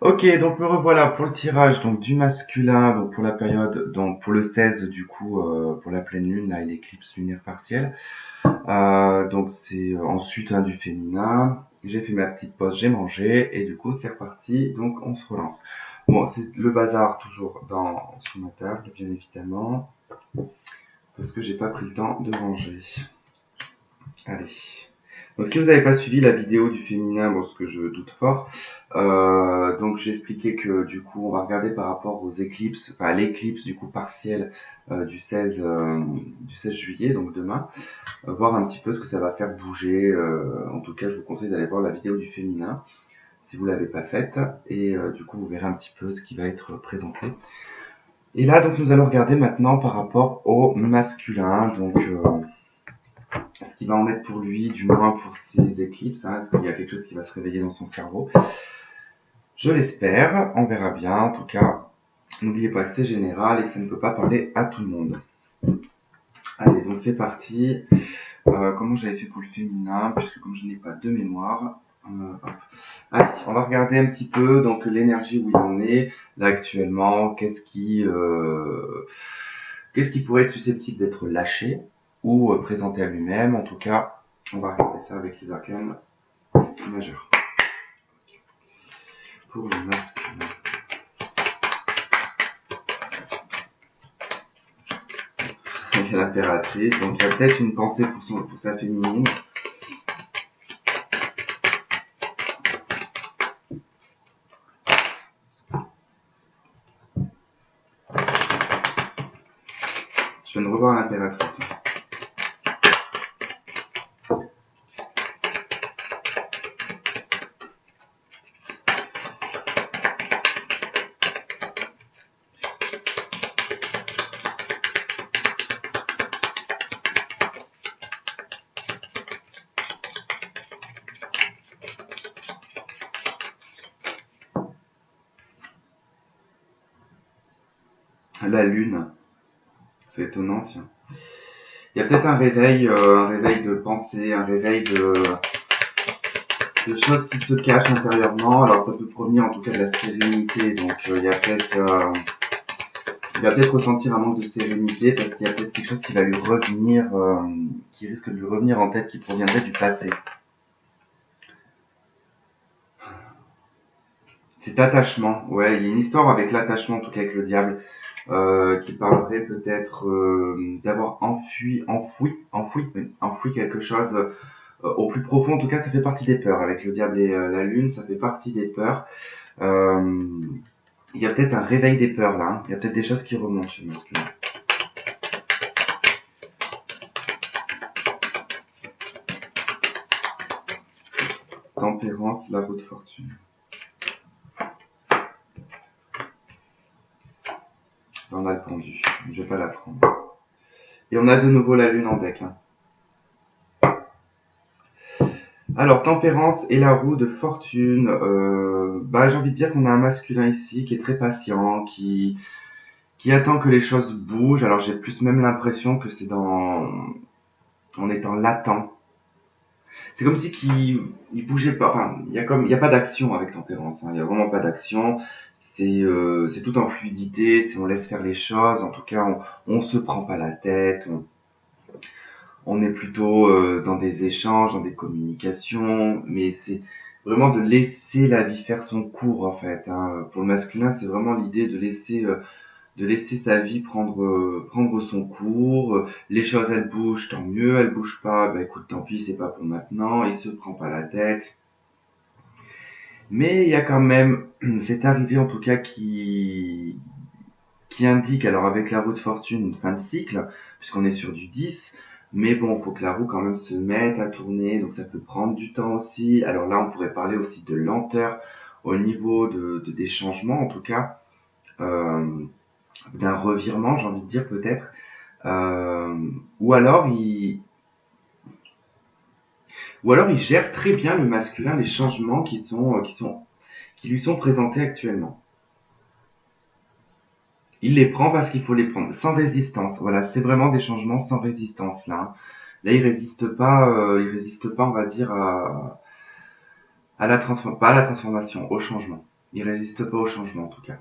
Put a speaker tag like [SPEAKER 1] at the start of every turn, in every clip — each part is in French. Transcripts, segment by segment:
[SPEAKER 1] Ok, donc me revoilà pour le tirage donc du masculin, donc pour la période, donc pour le 16 du coup, pour la pleine lune là, et l'éclipse lunaire partielle. Donc c'est ensuite du féminin. J'ai fait ma petite pause, j'ai mangé et du coup c'est reparti. Donc on se relance. Bon, c'est le bazar toujours sur ma table, bien évidemment, parce que j'ai pas pris le temps de manger. Allez. Donc si vous n'avez pas suivi la vidéo du féminin, bon, ce que je doute fort, donc j'expliquais que du coup on va regarder par rapport aux éclipses, enfin à l'éclipse du coup partielle du 16 juillet, donc demain, voir un petit peu ce que ça va faire bouger. En tout cas, je vous conseille d'aller voir la vidéo du féminin si vous l'avez pas faite, et du coup vous verrez un petit peu ce qui va être présenté. Et là donc nous allons regarder maintenant par rapport au masculin, donc ce qui va en être pour lui, du moins pour ses éclipses, hein, est-ce qu'il y a quelque chose qui va se réveiller dans son cerveau? Je l'espère, on verra bien. En tout cas, n'oubliez pas que c'est général et que ça ne peut pas parler à tout le monde. Allez, donc c'est parti. Comment j'avais fait pour le féminin, puisque comme je n'ai pas de mémoire. Allez, on va regarder un petit peu donc l'énergie où il en est là actuellement. Qu'est-ce qui pourrait être susceptible d'être lâché ou présenté à lui-même. En tout cas, on va regarder ça avec les arcanes majeurs. Pour le masculin. Il y a l'impératrice, donc il y a peut-être une pensée pour sa féminine. Je viens de revoir l'impératrice. La lune, c'est étonnant, tiens. Il y a peut-être un réveil de pensée, un réveil de choses qui se cachent intérieurement. Alors ça peut provenir en tout cas de la sérénité, donc il va peut-être ressentir un manque de sérénité parce qu'il y a peut-être quelque chose qui va lui revenir, qui risque de lui revenir en tête, qui proviendrait du passé. Cet attachement, ouais, il y a une histoire avec l'attachement, en tout cas avec le diable, qui parlerait peut-être d'avoir enfoui quelque chose au plus profond. En tout cas, ça fait partie des peurs. Avec le diable et la lune, ça fait partie des peurs. Euh, il y a peut-être un réveil des peurs là. Hein. Il y a peut-être des choses qui remontent chez le masculin. Tempérance, la roue de fortune. On a le pendu. Je vais pas la prendre. Et on a de nouveau la lune en deck. Hein. Alors, tempérance et la roue de fortune. J'ai envie de dire qu'on a un masculin ici qui est très patient, qui attend que les choses bougent. Alors, j'ai plus même l'impression que c'est en étant latent. C'est comme si il bougeait pas. Enfin, il y a pas d'action avec tempérance. Hein. Il y a vraiment pas d'action. C'est tout en fluidité. Si on laisse faire les choses, en tout cas, on se prend pas la tête. On est plutôt dans des échanges, dans des communications, mais c'est vraiment de laisser la vie faire son cours en fait. Hein. Pour le masculin, c'est vraiment l'idée de laisser sa vie prendre son cours. Les choses elles bougent, tant mieux. Elles bougent pas, bah écoute, tant pis, c'est pas pour maintenant. Il se prend pas la tête. Mais il y a quand même cette arrivée en tout cas qui indique, alors avec la roue de fortune, une fin de cycle, puisqu'on est sur du 10, mais bon, il faut que la roue quand même se mette à tourner, donc ça peut prendre du temps aussi. Alors là, on pourrait parler aussi de lenteur au niveau des changements, en tout cas, euh, d'un revirement, j'ai envie de dire peut-être. Euh, ou alors ou alors il gère très bien le masculin les changements qui lui sont présentés actuellement. Il les prend parce qu'il faut les prendre, sans résistance. Voilà, c'est vraiment des changements sans résistance là. Hein. Là, il résiste pas, on va dire, pas à la transformation, au changement. Il résiste pas au changement en tout cas.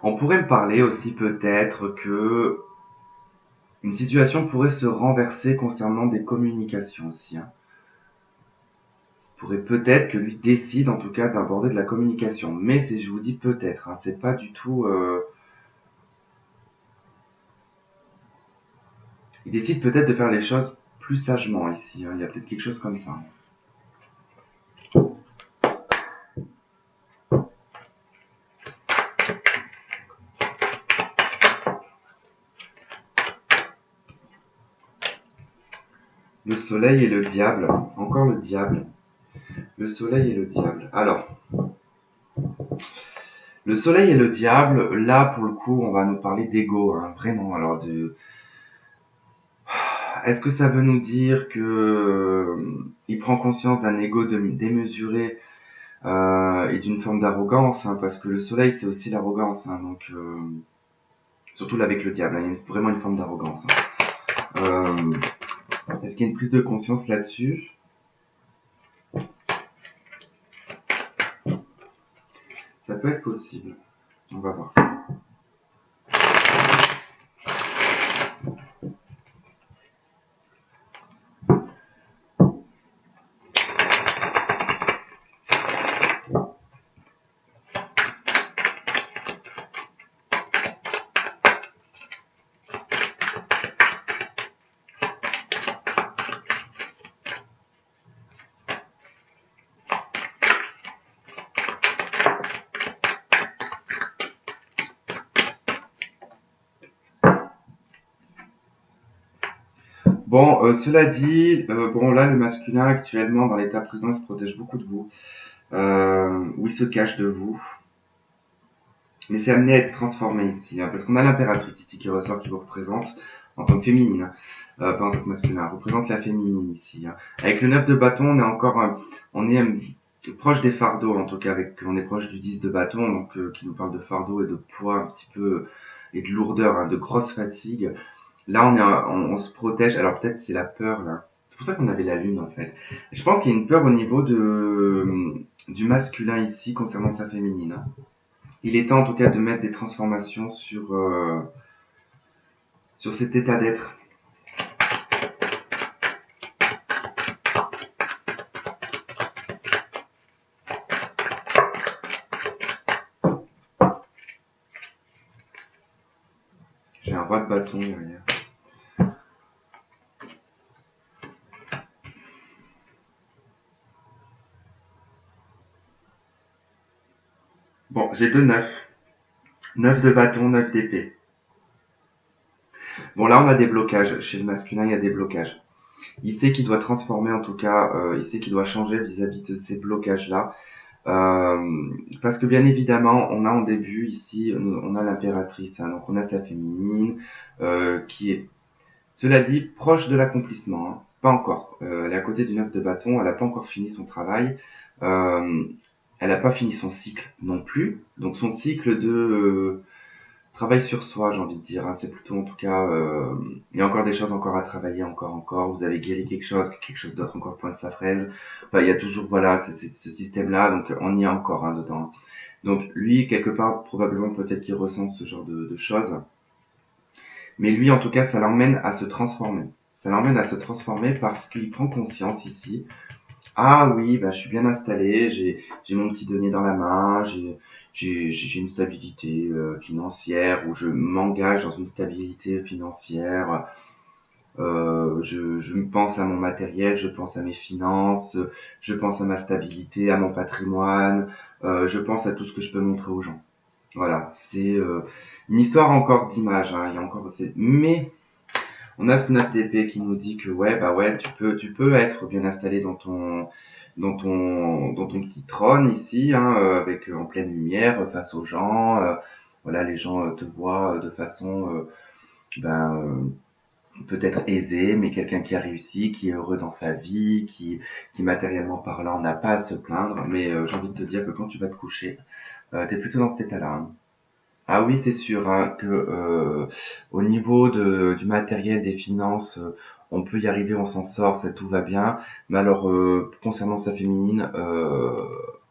[SPEAKER 1] On pourrait me parler aussi peut-être que une situation pourrait se renverser concernant des communications aussi, hein. Ça pourrait peut-être que lui décide en tout cas d'aborder de la communication. Mais je vous dis peut-être, hein, c'est pas du tout... il décide peut-être de faire les choses plus sagement ici, hein. Il y a peut-être quelque chose comme ça, hein. Le soleil et le diable. Encore le diable. Le soleil et le diable. Alors, le soleil et le diable, là pour le coup, on va nous parler d'ego, hein, vraiment. Alors, est-ce que ça veut nous dire que il prend conscience d'un ego démesuré et d'une forme d'arrogance, hein, parce que le soleil c'est aussi l'arrogance, hein, donc surtout là avec le diable, hein, il y a vraiment une forme d'arrogance, hein. Est-ce qu'il y a une prise de conscience là-dessus? Ça peut être possible. On va voir ça. Bon, cela dit, bon là le masculin actuellement dans l'état présent il se protège beaucoup de vous, ou il se cache de vous, mais c'est amené à être transformé ici, hein, parce qu'on a l'impératrice ici qui ressort, qui vous représente en tant que féminine, hein, pas en tant que masculin, elle représente la féminine ici, hein. Avec le 9 de bâton, on est encore, on est proche des fardeaux, en tout cas, on est proche du 10 de bâton, donc qui nous parle de fardeau et de poids un petit peu, et de lourdeur, hein, de grosse fatigue. Là, on se protège, alors peut-être c'est la peur, là. C'est pour ça qu'on avait la lune, en fait. Je pense qu'il y a une peur au niveau du masculin ici, concernant sa féminine, hein. Il est temps en tout cas de mettre des transformations sur cet état d'être. J'ai un roi de bâton derrière. Bon, j'ai deux neufs. 9 de bâton, 9 d'épée. Bon, là, on a des blocages. Chez le masculin, il y a des blocages. Il sait qu'il doit transformer, en tout cas, il sait qu'il doit changer vis-à-vis de ces blocages-là. Parce que bien évidemment, on a en début ici, on a l'impératrice, hein, donc on a sa féminine, qui est, cela dit, proche de l'accomplissement, hein. Pas encore. Elle est à côté du 9 de bâton, elle n'a pas encore fini son travail. Euh, Elle n'a pas fini son cycle non plus. Donc son cycle de travail sur soi, j'ai envie de dire, hein. C'est plutôt en tout cas, il y a encore des choses encore à travailler, encore. Vous avez guéri quelque chose d'autre encore pointe sa fraise. Enfin, il y a toujours, voilà, ce système-là, donc on y est encore, hein, dedans. Donc lui, quelque part, probablement peut-être qu'il ressent ce genre de choses. Mais lui, en tout cas, ça l'emmène à se transformer. Ça l'emmène à se transformer parce qu'il prend conscience ici. Ah oui, bah, je suis bien installé, j'ai mon petit denier dans la main, j'ai une stabilité financière, où je m'engage dans une stabilité financière. Je pense à mon matériel, je pense à mes finances, je pense à ma stabilité, à mon patrimoine, je pense à tout ce que je peux montrer aux gens. Voilà, c'est une histoire encore d'image, hein, il y a encore, mais on a ce 9 d'épée qui nous dit que ouais, bah ouais, tu peux être bien installé dans ton petit trône ici, hein, avec en pleine lumière, face aux gens. Voilà, les gens te voient de façon, ben, peut-être aisée, mais quelqu'un qui a réussi, qui est heureux dans sa vie, qui matériellement parlant n'a pas à se plaindre. Mais j'ai envie de te dire que quand tu vas te coucher, t'es plutôt dans cet état-là, hein. Ah oui, c'est sûr, hein, que au niveau du matériel, des finances, on peut y arriver, on s'en sort, ça tout va bien. Mais alors, concernant sa féminine,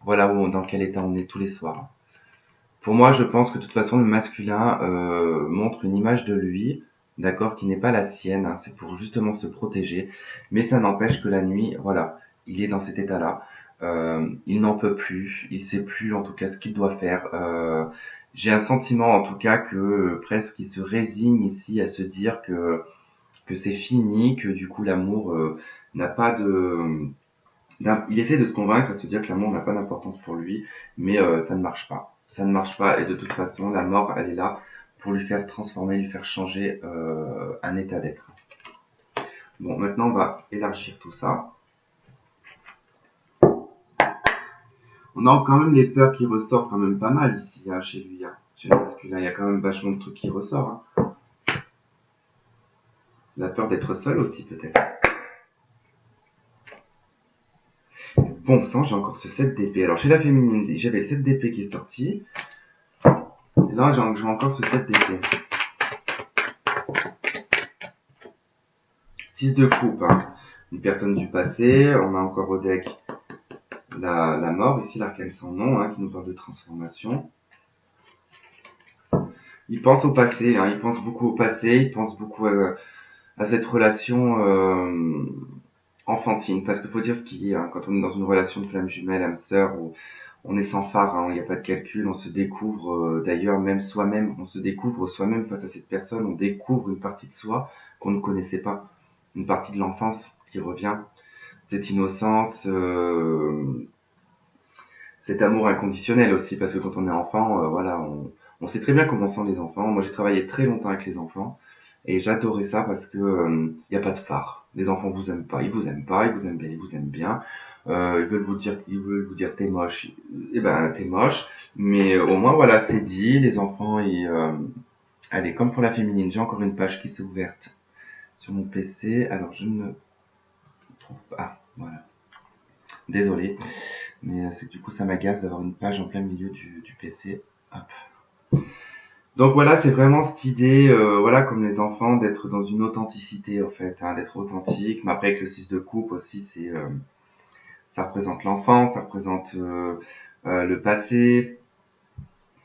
[SPEAKER 1] voilà dans quel état on est tous les soirs. Pour moi, je pense que de toute façon, le masculin montre une image de lui, d'accord, qui n'est pas la sienne, hein, c'est pour justement se protéger, mais ça n'empêche que la nuit, voilà, il est dans cet état-là, il n'en peut plus, il sait plus en tout cas ce qu'il doit faire. J'ai un sentiment en tout cas que presque il se résigne ici à se dire que c'est fini, que du coup l'amour n'a pas de il essaie de se convaincre, à se dire que l'amour n'a pas d'importance pour lui, mais ça ne marche pas. Ça ne marche pas, et de toute façon, la mort, elle est là pour lui faire transformer, lui faire changer un état d'être. Bon, maintenant, on va élargir tout ça. On a quand même les peurs qui ressortent quand même pas mal ici, hein, chez lui. Hein. Chez le masculin, il y a quand même vachement de trucs qui ressortent. Hein. La peur d'être seul aussi, peut-être. Bon sang, j'ai encore ce 7 d'épée. Alors, chez la féminine, j'avais le 7 d'épée qui est sorti. Et là, j'ai encore ce 7 d'épée. 6 de coupe, hein. Une personne du passé. On a encore au deck la mort, ici l'arcane sans nom, hein, qui nous parle de transformation. Il pense au passé, hein, il pense beaucoup au passé, il pense beaucoup à cette relation enfantine, parce qu'il faut dire ce qu'il y a, hein, quand on est dans une relation de flamme jumelle, âme sœur, où on est sans phare, hein, il n'y a pas de calcul, on se découvre d'ailleurs même soi-même, on se découvre soi-même face à cette personne, on découvre une partie de soi qu'on ne connaissait pas, une partie de l'enfance qui revient, cette innocence, cet amour inconditionnel aussi, parce que quand on est enfant, voilà, on sait très bien comment sont les enfants. Moi, j'ai travaillé très longtemps avec les enfants et j'adorais ça parce que y a pas de phare. Les enfants vous aiment pas, ils vous aiment pas, ils vous aiment bien, ils vous aiment bien. Ils veulent vous dire t'es moche, eh ben t'es moche. Mais au moins voilà, c'est dit. Les enfants, allez, comme pour la féminine, j'ai encore une page qui s'est ouverte sur mon PC. Alors je ne trouve pas. Ah, voilà. Désolé. Mais c'est que du coup, ça m'agace d'avoir une page en plein milieu du PC. Hop. Donc voilà, c'est vraiment cette idée, voilà, comme les enfants, d'être dans une authenticité, en fait, hein, d'être authentique. Mais après, avec le 6 de coupe aussi, ça représente l'enfance, ça représente le passé.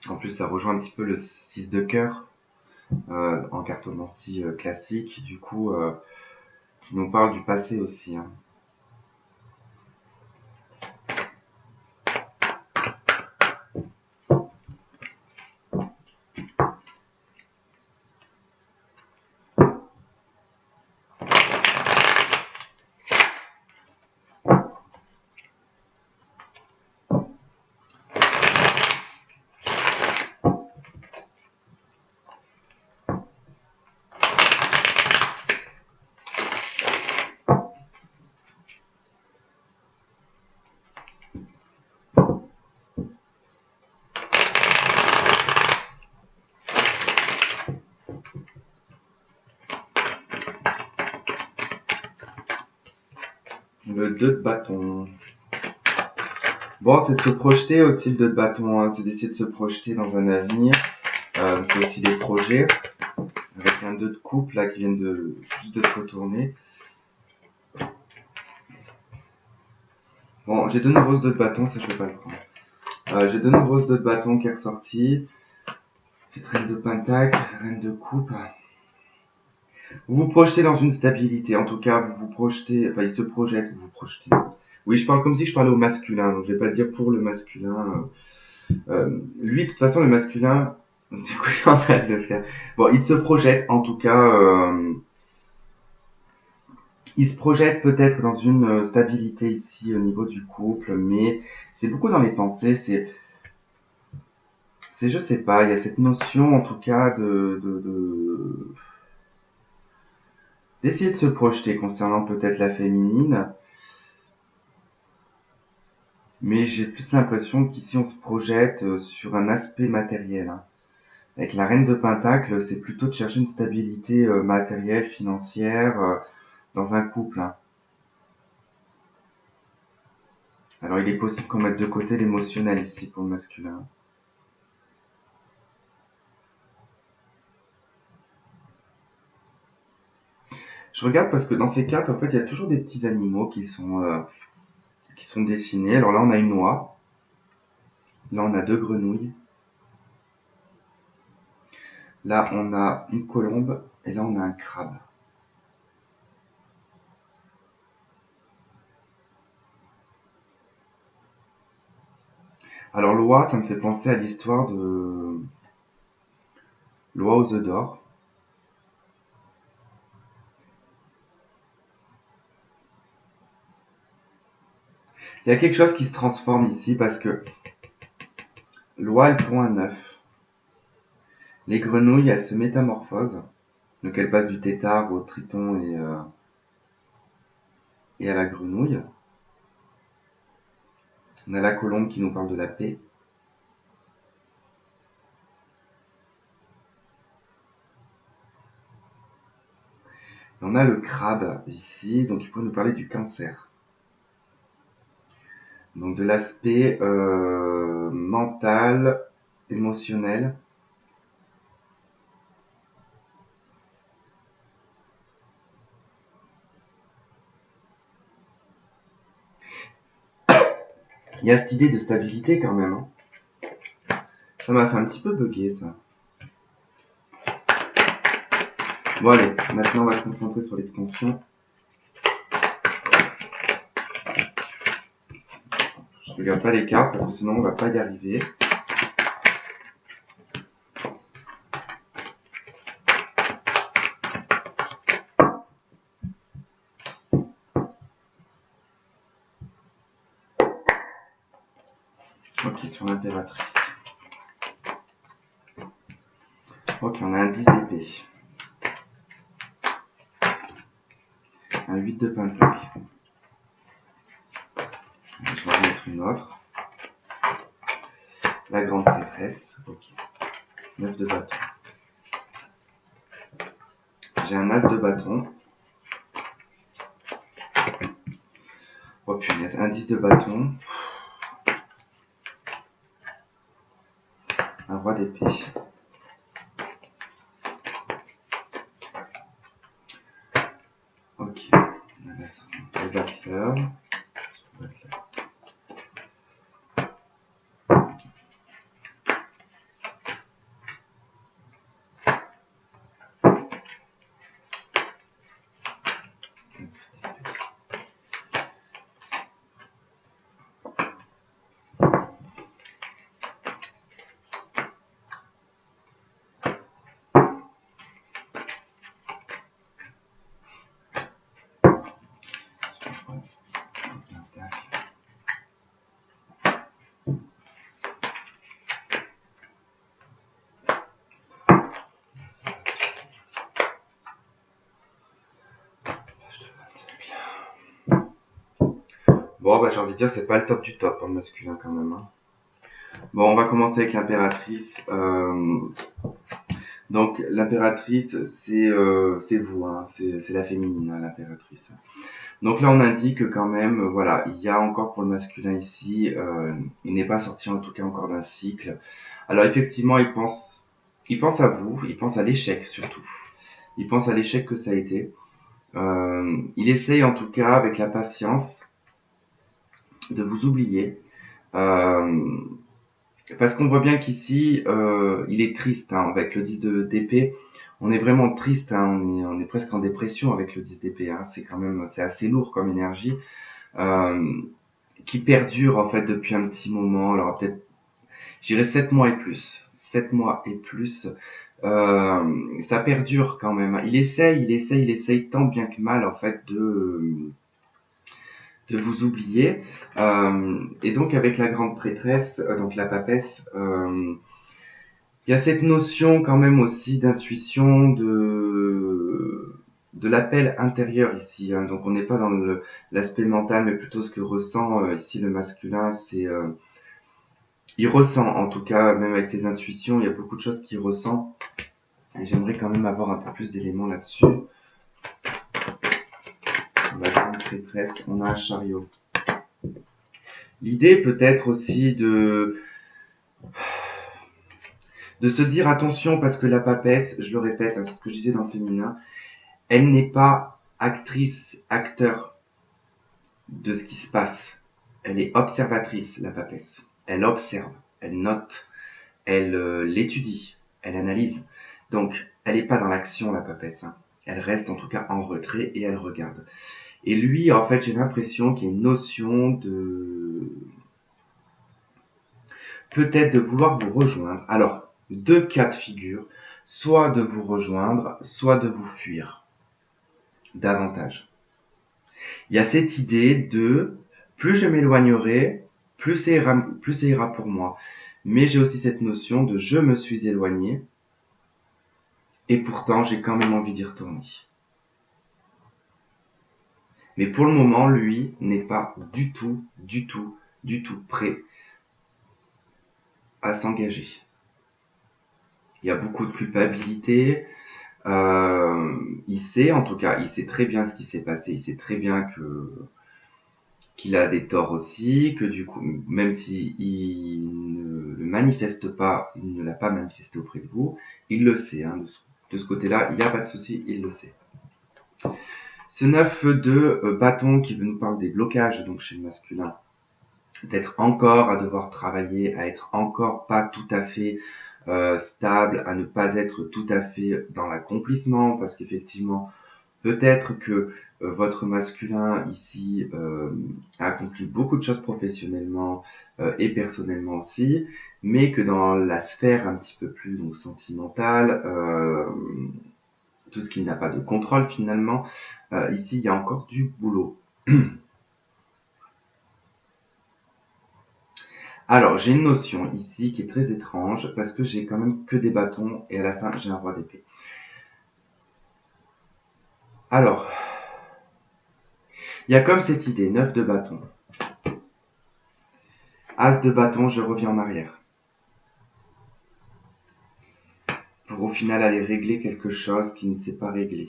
[SPEAKER 1] En plus, ça rejoint un petit peu le 6 de cœur, en cartomancie classique, du coup, qui nous parle du passé aussi. Hein. Le 2 de bâton. Bon, c'est de se projeter aussi le 2 de bâton, hein. C'est d'essayer de se projeter dans un avenir. C'est aussi des projets, avec un 2 de coupe là qui viennent juste de se retourner. Bon, j'ai de nouveaux 2 de bâton, ça je vais pas le prendre. J'ai de nouveaux 2 de bâton qui est ressorti. C'est reine de pentacle, reine de coupe. Vous vous projetez dans une stabilité, en tout cas vous vous projetez, enfin il se projette, vous vous projetez. Oui, je parle comme si je parlais au masculin, donc je vais pas dire pour le masculin. Lui, de toute façon, le masculin, du coup, je suis en train de le faire. Bon, il se projette, en tout cas, il se projette peut-être dans une stabilité ici au niveau du couple, mais c'est beaucoup dans les pensées. Je sais pas, il y a cette notion, en tout cas, d'essayer de se projeter concernant peut-être la féminine, mais j'ai plus l'impression qu'ici on se projette sur un aspect matériel. Hein. Avec la reine de pentacle, c'est plutôt de chercher une stabilité matérielle, financière dans un couple. Hein. Alors il est possible qu'on mette de côté l'émotionnel ici pour le masculin. Je regarde parce que dans ces cartes, en fait, il y a toujours des petits animaux qui sont dessinés. Alors là, on a une oie. Là, on a deux grenouilles. Là, on a une colombe. Et là, on a un crabe. Alors l'oie, ça me fait penser à l'histoire de l'oie aux œufs d'or. Il y a quelque chose qui se transforme ici parce que l'oie, elle pond un œuf. Les grenouilles, elles se métamorphosent. Donc elles passent du tétard au triton et à la grenouille. On a la colombe qui nous parle de la paix. Et on a le crabe ici, donc il peut nous parler du cancer. Donc de l'aspect mental, émotionnel. Il y a cette idée de stabilité quand même. Hein. Ça m'a fait un petit peu bugger ça. Bon allez, maintenant on va se concentrer sur l'extension. Je regarde pas les cartes parce que sinon on va pas y arriver. Ok, sur l'impératrice. Ok, on a un 10 d'épée. Un 8 de pentacle. Je vais en mettre une autre. La grande prêtresse. Ok. 9 de bâton. J'ai un as de bâton. Oh punaise, un 10 de bâton. Un roi d'épée. Ok. Le battleur. Bon, bah j'ai envie de dire, c'est pas le top du top en masculin quand même. Hein. Bon, on va commencer avec l'impératrice. Donc l'impératrice, c'est vous, hein, c'est la féminine, hein, l'impératrice. Donc là, on indique quand même, voilà, il y a encore pour le masculin ici, il n'est pas sorti en tout cas encore d'un cycle. Alors effectivement, il pense à vous, il pense à l'échec surtout. Il pense à l'échec que ça a été. Il essaye en tout cas avec la patience de vous oublier. Euh, Parce qu'on voit bien qu'ici, il est triste, hein, avec le 10 d'épée. On est vraiment triste, hein, on est presque en dépression avec le 10 d'épée. Hein, c'est quand même, c'est assez lourd comme énergie, euh, qui perdure en fait depuis un petit moment. Alors peut-être, j'irais 7 mois et plus. 7 mois et plus. Ça perdure quand même. Il essaye tant bien que mal en fait de vous oublier. Et donc avec la grande prêtresse, donc la papesse, il y a cette notion quand même aussi d'intuition, de l'appel intérieur ici. Hein. Donc on n'est pas dans l'aspect mental, mais plutôt ce que ressent ici le masculin. Il ressent en tout cas, même avec ses intuitions, il y a beaucoup de choses qu'il ressent. Et j'aimerais quand même avoir un peu plus d'éléments là-dessus. La grande prêtresse, on a un chariot. L'idée peut-être aussi de se dire attention parce que la papesse, je le répète, hein, c'est ce que je disais dans le féminin, elle n'est pas actrice, acteur de ce qui se passe. Elle est observatrice, la papesse. Elle observe, elle note, elle l'étudie, elle analyse. Donc, elle n'est pas dans l'action, la papesse. Hein. Elle reste en tout cas en retrait et elle regarde. Et lui, en fait, j'ai l'impression qu'il y a une notion de... peut-être de vouloir vous rejoindre. Alors, deux cas de figure. Soit de vous rejoindre, soit de vous fuir. Davantage. Il y a cette idée de plus je m'éloignerai, plus ça ira pour moi. Mais j'ai aussi cette notion de je me suis éloigné et pourtant j'ai quand même envie d'y retourner. Mais pour le moment, lui n'est pas du tout prêt à s'engager. Il y a beaucoup de culpabilité. Il sait, en tout cas, il sait très bien ce qui s'est passé. Il sait très bien qu'il a des torts aussi, que du coup, même si il ne le manifeste pas, il ne l'a pas manifesté auprès de vous, il le sait. Hein, de ce côté-là, il n'y a pas de souci, il le sait. Ce 9 de bâton qui nous parle des blocages, donc chez le masculin, d'être encore à devoir travailler, à être encore pas tout à fait stable, à ne pas être tout à fait dans l'accomplissement, parce qu'effectivement, peut-être que votre masculin ici a accompli beaucoup de choses professionnellement et personnellement aussi, mais que dans la sphère un petit peu plus donc sentimentale, tout ce qui n'a pas de contrôle finalement, ici il y a encore du boulot. Alors, j'ai une notion ici qui est très étrange parce que j'ai quand même que des bâtons et à la fin j'ai un roi d'épée. Alors, il y a comme cette idée, 9 de bâton. As de bâton, je reviens en arrière. Pour au final aller régler quelque chose qui ne s'est pas réglé.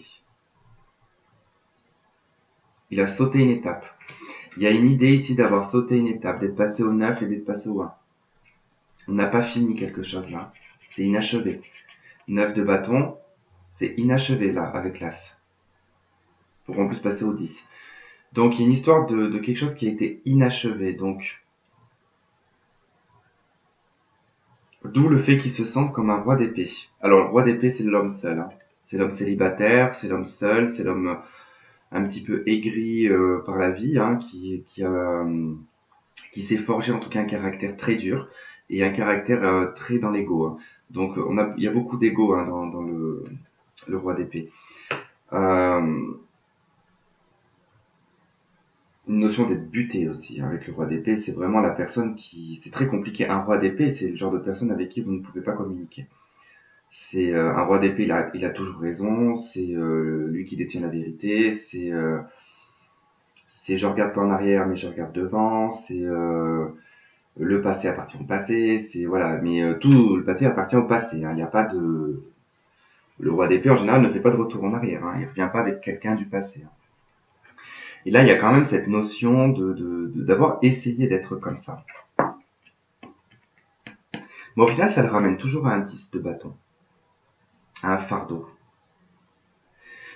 [SPEAKER 1] Il a sauté une étape. Il y a une idée ici d'avoir sauté une étape, d'être passé au 9 et d'être passé au 1. On n'a pas fini quelque chose là. C'est inachevé. 9 de bâton, c'est inachevé là, avec l'As. Pour en plus passer au 10. Donc il y a une histoire de quelque chose qui a été inachevé. Donc, d'où le fait qu'il se sente comme un roi d'épée. Alors le roi d'épée, c'est l'homme seul. Hein. C'est l'homme célibataire, c'est l'homme seul, c'est l'homme un petit peu aigri par la vie, hein, qui s'est forgé en tout cas un caractère très dur et un caractère très dans l'ego. Hein. Donc il y a beaucoup d'ego hein, dans le roi d'épée. Une notion d'être buté aussi hein, avec le roi d'épée, c'est vraiment la personne qui... C'est très compliqué. Un roi d'épée, c'est le genre de personne avec qui vous ne pouvez pas communiquer. C'est un roi d'épée, il a toujours raison, c'est lui qui détient la vérité, c'est je regarde pas en arrière mais je regarde devant, c'est le passé appartient au passé, c'est voilà, mais tout le passé appartient au passé. Hein. Il n'y a pas de le roi d'épée en général ne fait pas de retour en arrière. Hein. Il revient pas avec quelqu'un du passé. Hein. Et là, il y a quand même cette notion d'avoir essayé d'être comme ça. Mais au final, ça le ramène toujours à un 10 de bâton, à un fardeau.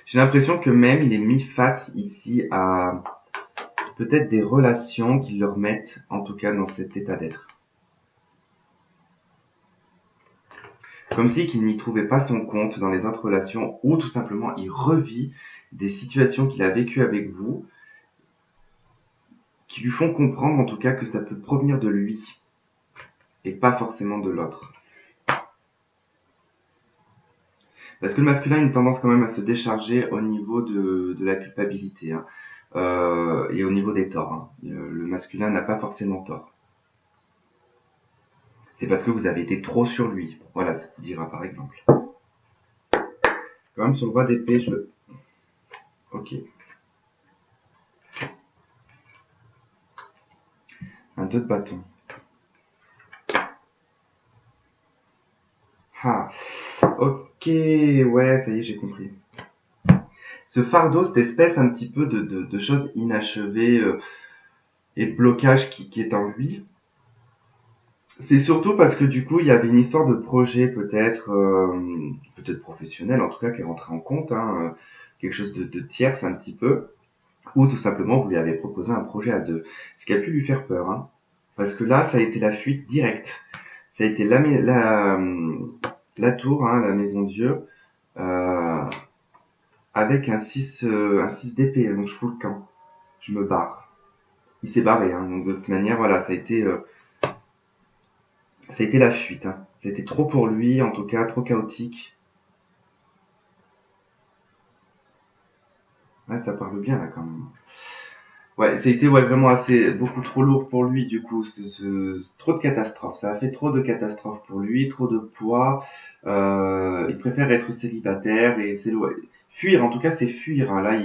[SPEAKER 1] J'ai l'impression que même il est mis face ici à peut-être des relations qui le remettent, en tout cas, dans cet état d'être. Comme si qu'il n'y trouvait pas son compte dans les autres relations, ou tout simplement il revit des situations qu'il a vécues avec vous, qui lui font comprendre en tout cas que ça peut provenir de lui, et pas forcément de l'autre. Parce que le masculin a une tendance quand même à se décharger au niveau de la culpabilité, hein, et au niveau des torts. Hein. Le masculin n'a pas forcément tort. C'est parce que vous avez été trop sur lui. Voilà ce qu'il dira par exemple. Quand même sur le roi d'épée, Ok. Un 2 de bâton. Ah. Ok, ouais, ça y est, j'ai compris. Ce fardeau, cette espèce un petit peu de choses inachevées et de blocage qui est en lui, c'est surtout parce que du coup, il y avait une histoire de projet peut-être professionnel en tout cas qui est rentré en compte. Hein, quelque chose de tierce un petit peu, ou tout simplement vous lui avez proposé un projet à deux. Ce qui a pu lui faire peur, hein. Parce que là, ça a été la fuite directe. Ça a été la tour, hein, la maison Dieu, euh, avec un 6 d'épée, donc je fous le camp. Je me barre. Il s'est barré, hein, donc de toute manière, voilà, ça a été la fuite, hein. Ça a été trop pour lui, en tout cas, trop chaotique. Ouais, ça parle bien, là, quand même. Ouais, ça a été ouais, vraiment beaucoup trop lourd pour lui, du coup. Trop de catastrophes. Ça a fait trop de catastrophes pour lui, trop de poids. Il préfère être célibataire et fuir, en tout cas, c'est fuir, hein. Là,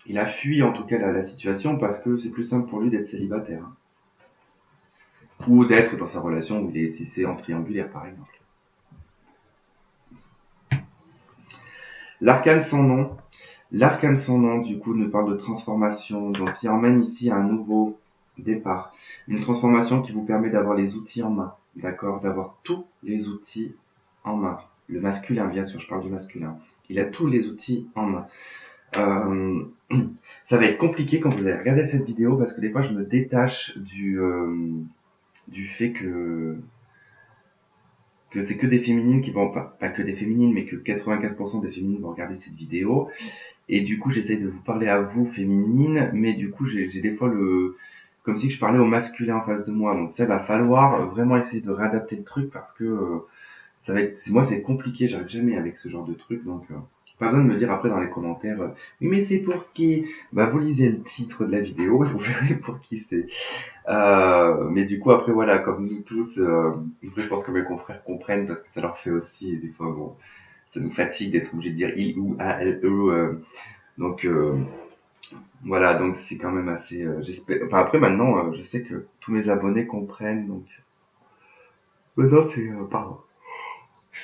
[SPEAKER 1] il a fui, en tout cas, la situation parce que c'est plus simple pour lui d'être célibataire, hein. Ou d'être dans sa relation où si c'est en triangulaire, par exemple. L'arcane sans nom. L'arcane sans nom, du coup, nous parle de transformation, donc qui emmène ici à un nouveau départ. Une transformation qui vous permet d'avoir les outils en main, d'accord? D'avoir tous les outils en main. Le masculin, bien sûr, je parle du masculin. Il a tous les outils en main. Euh, ça va être compliqué quand vous allez regarder cette vidéo parce que des fois je me détache du fait que c'est que des féminines qui vont, pas que des féminines, mais que 95% des féminines vont regarder cette vidéo. Et du coup, j'essaye de vous parler à vous, féminine, mais du coup, j'ai des fois comme si je parlais au masculin en face de moi. Donc ça va falloir vraiment essayer de réadapter le truc parce que ça va être, moi, c'est compliqué, j'arrive jamais avec ce genre de truc. Donc, pas besoin de me dire après dans les commentaires, oui, mais c'est pour qui? Bah, vous lisez le titre de la vidéo et vous verrez pour qui c'est. Mais du coup, après, voilà, comme nous tous, après, je pense que mes confrères comprennent parce que ça leur fait aussi, des fois, bon, ça nous fatigue d'être obligé de dire il ou a, elle, eux. Donc, voilà, donc c'est quand même assez. J'espère. Enfin, après, maintenant, je sais que tous mes abonnés comprennent. Donc, maintenant, pardon.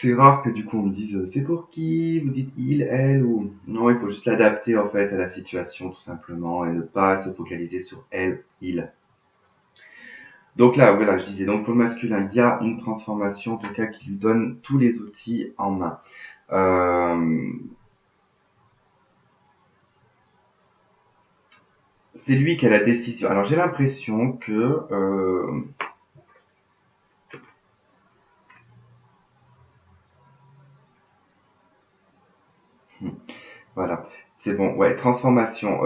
[SPEAKER 1] C'est rare que du coup on me dise c'est pour qui, vous dites il, elle ou. Non, il faut juste l'adapter en fait à la situation tout simplement et ne pas se focaliser sur elle, il. Donc là, voilà, je disais, donc pour le masculin, il y a une transformation en tout cas qui lui donne tous les outils en main. Euh, c'est lui qui a la décision. Alors j'ai l'impression que voilà, c'est bon. Ouais, transformation.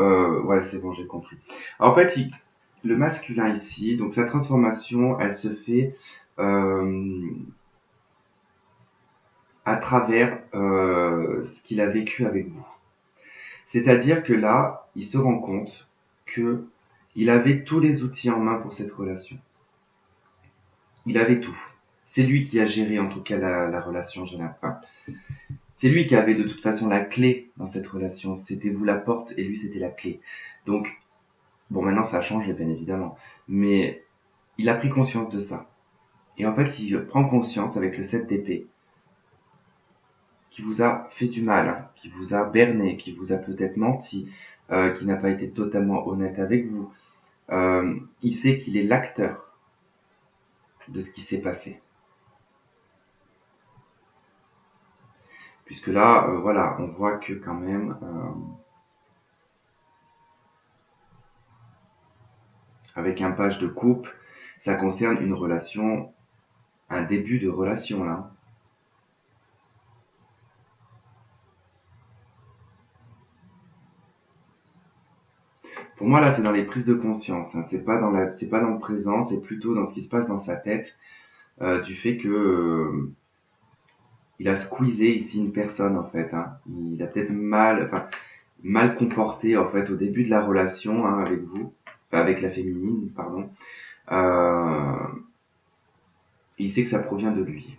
[SPEAKER 1] Ouais, c'est bon, j'ai compris. En fait, le masculin ici, donc sa transformation, elle se fait euh, à travers ce qu'il a vécu avec vous. C'est-à-dire que là, il se rend compte que il avait tous les outils en main pour cette relation. Il avait tout. C'est lui qui a géré en tout cas la relation, j'ai l'impression. C'est lui qui avait de toute façon la clé dans cette relation. C'était vous la porte et lui c'était la clé. Donc, bon maintenant ça a changé bien évidemment. Mais il a pris conscience de ça. Et en fait, il prend conscience avec le 7 d'épée qui vous a fait du mal, qui vous a berné, qui vous a peut-être menti, qui n'a pas été totalement honnête avec vous. Il sait qu'il est l'acteur de ce qui s'est passé. Puisque là, voilà, on voit que quand même, avec un page de coupe, ça concerne une relation, un début de relation là. Pour moi là, c'est dans les prises de conscience, hein. C'est pas dans le présent, c'est plutôt dans ce qui se passe dans sa tête, du fait que il a squeezé ici une personne en fait, hein. Il a peut-être mal comporté en fait au début de la relation, hein, avec vous, enfin, avec la féminine, pardon. Euh, il sait que ça provient de lui.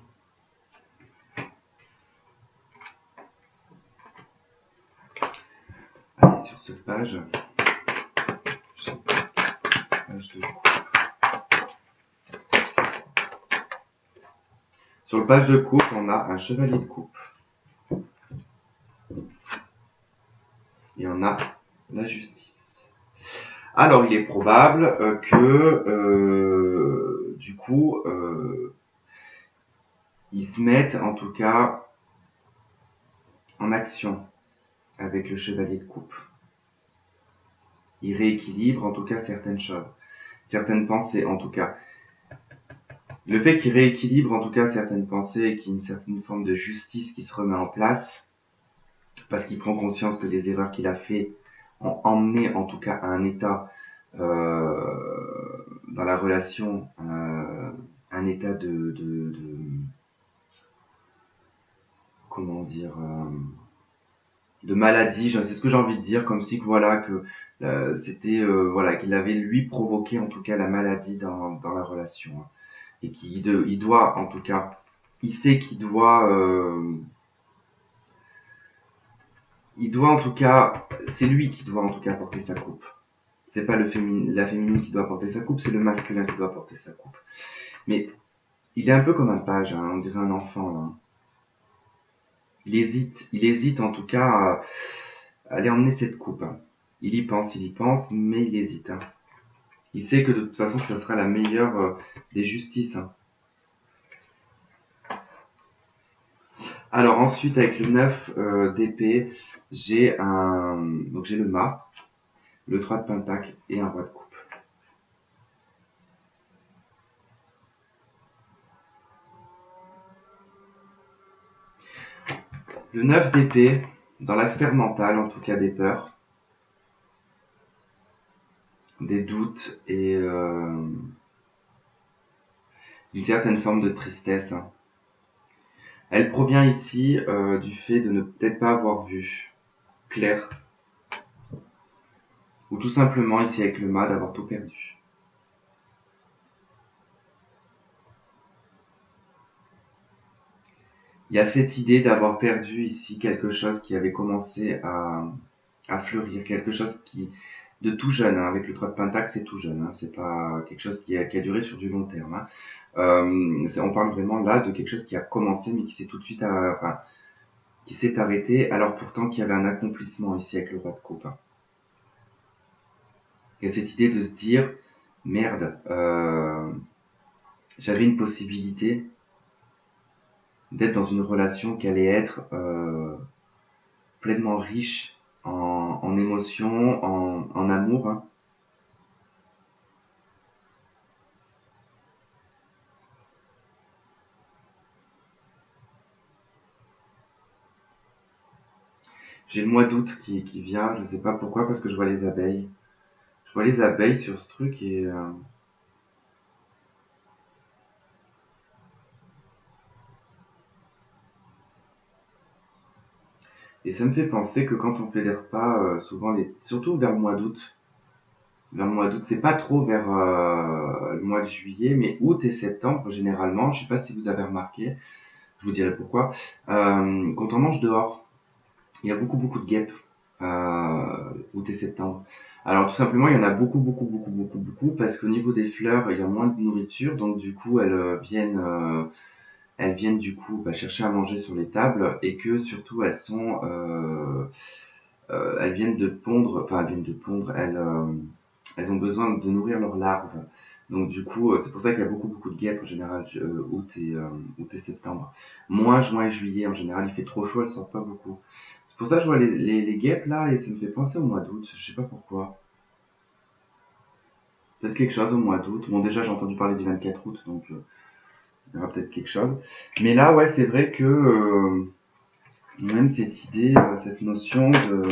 [SPEAKER 1] Allez, sur cette page, sur le page de coupe, on a un chevalier de coupe. Et on a la justice. Alors, il est probable que, du coup, ils se mettent en tout cas en action avec le chevalier de coupe. Il rééquilibre en tout cas certaines choses, certaines pensées en tout cas. Le fait qu'il rééquilibre en tout cas certaines pensées et qu'il y ait une certaine forme de justice qui se remet en place, parce qu'il prend conscience que les erreurs qu'il a fait ont emmené en tout cas à un état dans la relation, un état de comment dire, de maladie, c'est ce que j'ai envie de dire, comme si voilà que c'était voilà qu'il avait lui provoqué en tout cas la maladie dans la relation, hein. Et il doit en tout cas, il sait il doit en tout cas, c'est lui qui doit en tout cas porter sa coupe. C'est pas la féminine qui doit porter sa coupe, c'est le masculin qui doit porter sa coupe. Mais il est un peu comme un page, hein, on dirait un enfant là. Il hésite en tout cas à aller emmener cette coupe, hein. Il y pense, mais il hésite, hein. Il sait que de toute façon, ça sera la meilleure des justices, hein. Alors ensuite, avec le 9 d'épée, j'ai le mât, le 3 de pentacle et un roi de coupe. Le 9 d'épée, dans la sphère mentale, en tout cas des peurs, des doutes et une certaine forme de tristesse, hein. Elle provient ici du fait de ne peut-être pas avoir vu clair, ou tout simplement ici avec le mât d'avoir tout perdu. Il y a cette idée d'avoir perdu ici quelque chose qui avait commencé à fleurir, quelque chose qui de tout jeune, hein, avec le 3 de pentacle c'est tout jeune, hein, c'est pas quelque chose qui a duré sur du long terme, hein. On parle vraiment là de quelque chose qui a commencé mais qui s'est tout de suite qui s'est arrêté, alors pourtant qu'il y avait un accomplissement ici avec le roi de coupe, hein. Il y a cette idée de se dire merde, j'avais une possibilité d'être dans une relation qui allait être pleinement riche en émotions, en amour, hein. J'ai le mois d'août qui vient, je ne sais pas pourquoi, parce que je vois les abeilles. Je vois les abeilles sur ce truc et ça me fait penser que quand on fait des repas, souvent surtout vers le mois d'août, c'est pas trop vers le mois de juillet, mais août et septembre généralement, je sais pas si vous avez remarqué, je vous dirai pourquoi, quand on mange dehors, il y a beaucoup de guêpes, août et septembre. Alors tout simplement, il y en a beaucoup, parce qu'au niveau des fleurs, il y a moins de nourriture, donc du coup, elles viennent du coup chercher à manger sur les tables, et que surtout elles viennent de pondre, elles ont besoin de nourrir leurs larves. Donc du coup, c'est pour ça qu'il y a beaucoup de guêpes en général, août et septembre. Moins juin et juillet en général, il fait trop chaud, elles sortent pas beaucoup. C'est pour ça que je vois les guêpes là et ça me fait penser au mois d'août, je sais pas pourquoi. Peut-être quelque chose au mois d'août. Bon déjà j'ai entendu parler du 24 août, donc il y aura peut-être quelque chose. Mais là ouais c'est vrai que même cette idée, cette notion de...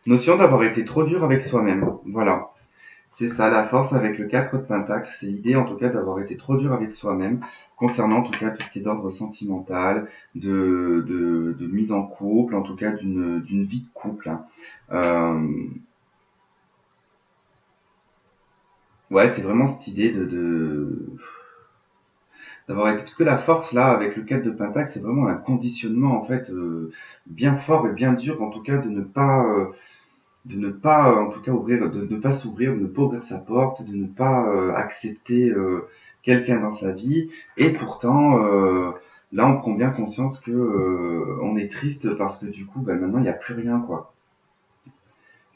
[SPEAKER 1] Notion d'avoir été trop dur avec soi-même. Voilà. C'est ça, la force avec le 4 de pentacle, c'est l'idée en tout cas d'avoir été trop dur avec soi-même, concernant en tout cas tout ce qui est d'ordre sentimental, de mise en couple, en tout cas d'une vie de couple, hein. Ouais, c'est vraiment cette idée d'avoir été... Parce que la force là, avec le 4 de pentacle, c'est vraiment un conditionnement en fait bien fort et bien dur, en tout cas de ne pas en tout cas ouvrir, de ne pas s'ouvrir, de ne pas ouvrir sa porte, de ne pas accepter quelqu'un dans sa vie, et pourtant là on prend bien conscience que on est triste parce que du coup, maintenant il n'y a plus rien, quoi.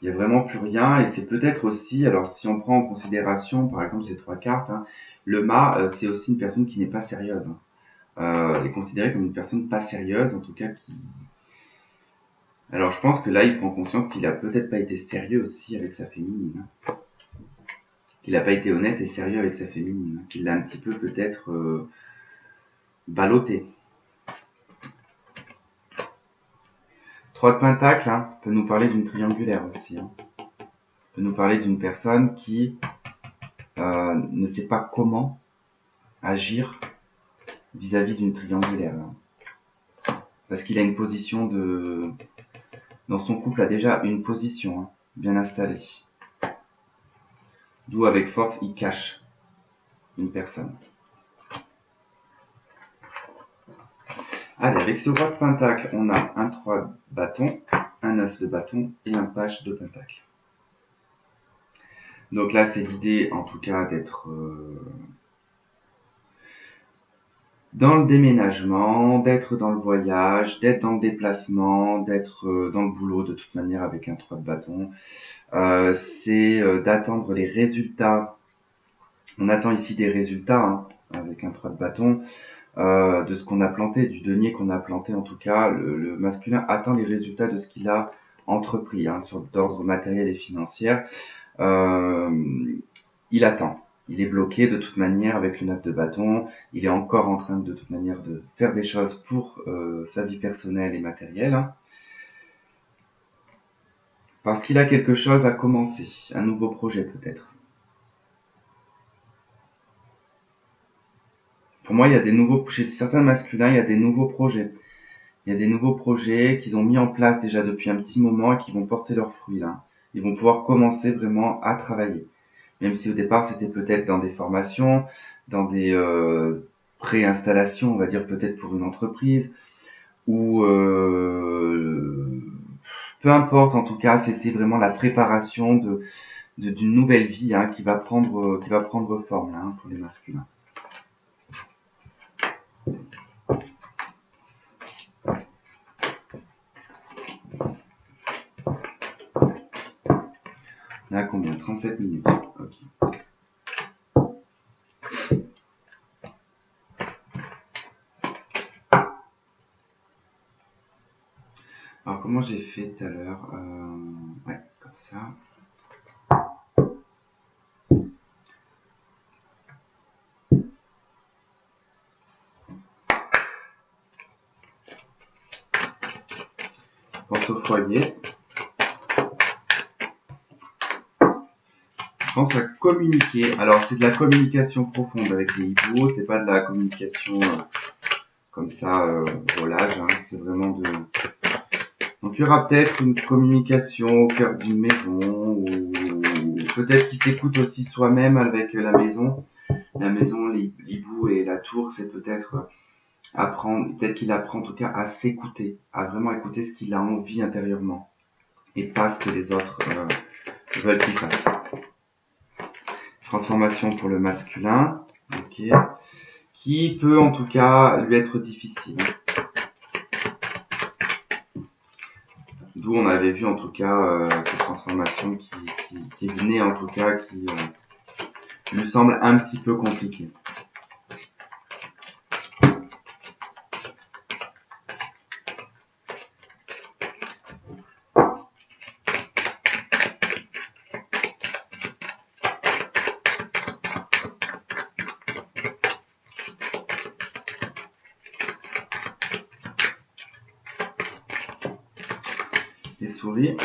[SPEAKER 1] Il n'y a vraiment plus rien, et c'est peut-être aussi, alors si on prend en considération par exemple ces 3 cartes, hein, le mât, c'est aussi une personne qui n'est pas sérieuse, hein. Est considérée comme une personne pas sérieuse, en tout cas qui... Alors je pense que là il prend conscience qu'il a peut-être pas été sérieux aussi avec sa féminine, hein. Qu'il n'a pas été honnête et sérieux avec sa féminine, hein. Qu'il l'a un petit peu peut-être ballotté. 3 de Pentacle, hein, peut nous parler d'une triangulaire aussi, hein. Peut nous parler d'une personne qui ne sait pas comment agir vis-à-vis d'une triangulaire, hein. Parce qu'il a une position de... Dans son couple a déjà une position, hein, bien installée. D'où avec force il cache une personne. Allez, avec ce roi de Pentacle, on a un 3 de bâton, un 9 de bâton et un page de Pentacle. Donc là, c'est l'idée, en tout cas, d'être dans le déménagement, d'être dans le voyage, d'être dans le déplacement, d'être dans le boulot de toute manière avec un 3 de bâton. C'est d'attendre les résultats. On attend ici des résultats, hein, avec un 3 de bâton, de ce qu'on a planté, du denier qu'on a planté en tout cas. Le masculin attend les résultats de ce qu'il a entrepris, hein, sur d'ordre matériel et financier. Il attend. Il est bloqué de toute manière avec le 9 de bâton. Il est encore en train de toute manière de faire des choses pour sa vie personnelle et matérielle, hein, parce qu'il a quelque chose à commencer, un nouveau projet peut-être. Pour moi, il y a des nouveaux, chez certains masculins, il y a des nouveaux projets. Il y a des nouveaux projets qu'ils ont mis en place déjà depuis un petit moment et qui vont porter leurs fruits là. Ils vont pouvoir commencer vraiment à travailler. Même si au départ c'était peut-être dans des formations, dans des préinstallations, on va dire peut-être pour une entreprise, ou peu importe, en tout cas c'était vraiment la préparation d'une nouvelle vie, hein, qui va prendre forme là, hein, pour les masculins. On a combien? 37 minutes. Ok. Alors comment j'ai fait tout à l'heure, ouais, comme ça. Pense au foyer. Pense à communiquer. Alors c'est de la communication profonde avec les hiboux, c'est pas de la communication comme ça, volage, hein. C'est vraiment de... Donc il y aura peut-être une communication au cœur d'une maison, ou peut-être qu'il s'écoute aussi soi-même avec la maison. La maison, l'hibou et la tour, c'est peut-être apprendre, peut-être qu'il apprend en tout cas à s'écouter, à vraiment écouter ce qu'il a envie intérieurement, et pas ce que les autres veulent qu'il fasse. Transformation pour le masculin, ok, qui peut en tout cas lui être difficile. D'où on avait vu en tout cas cette transformation qui venait en tout cas, qui lui semble un petit peu compliquée. Les souris.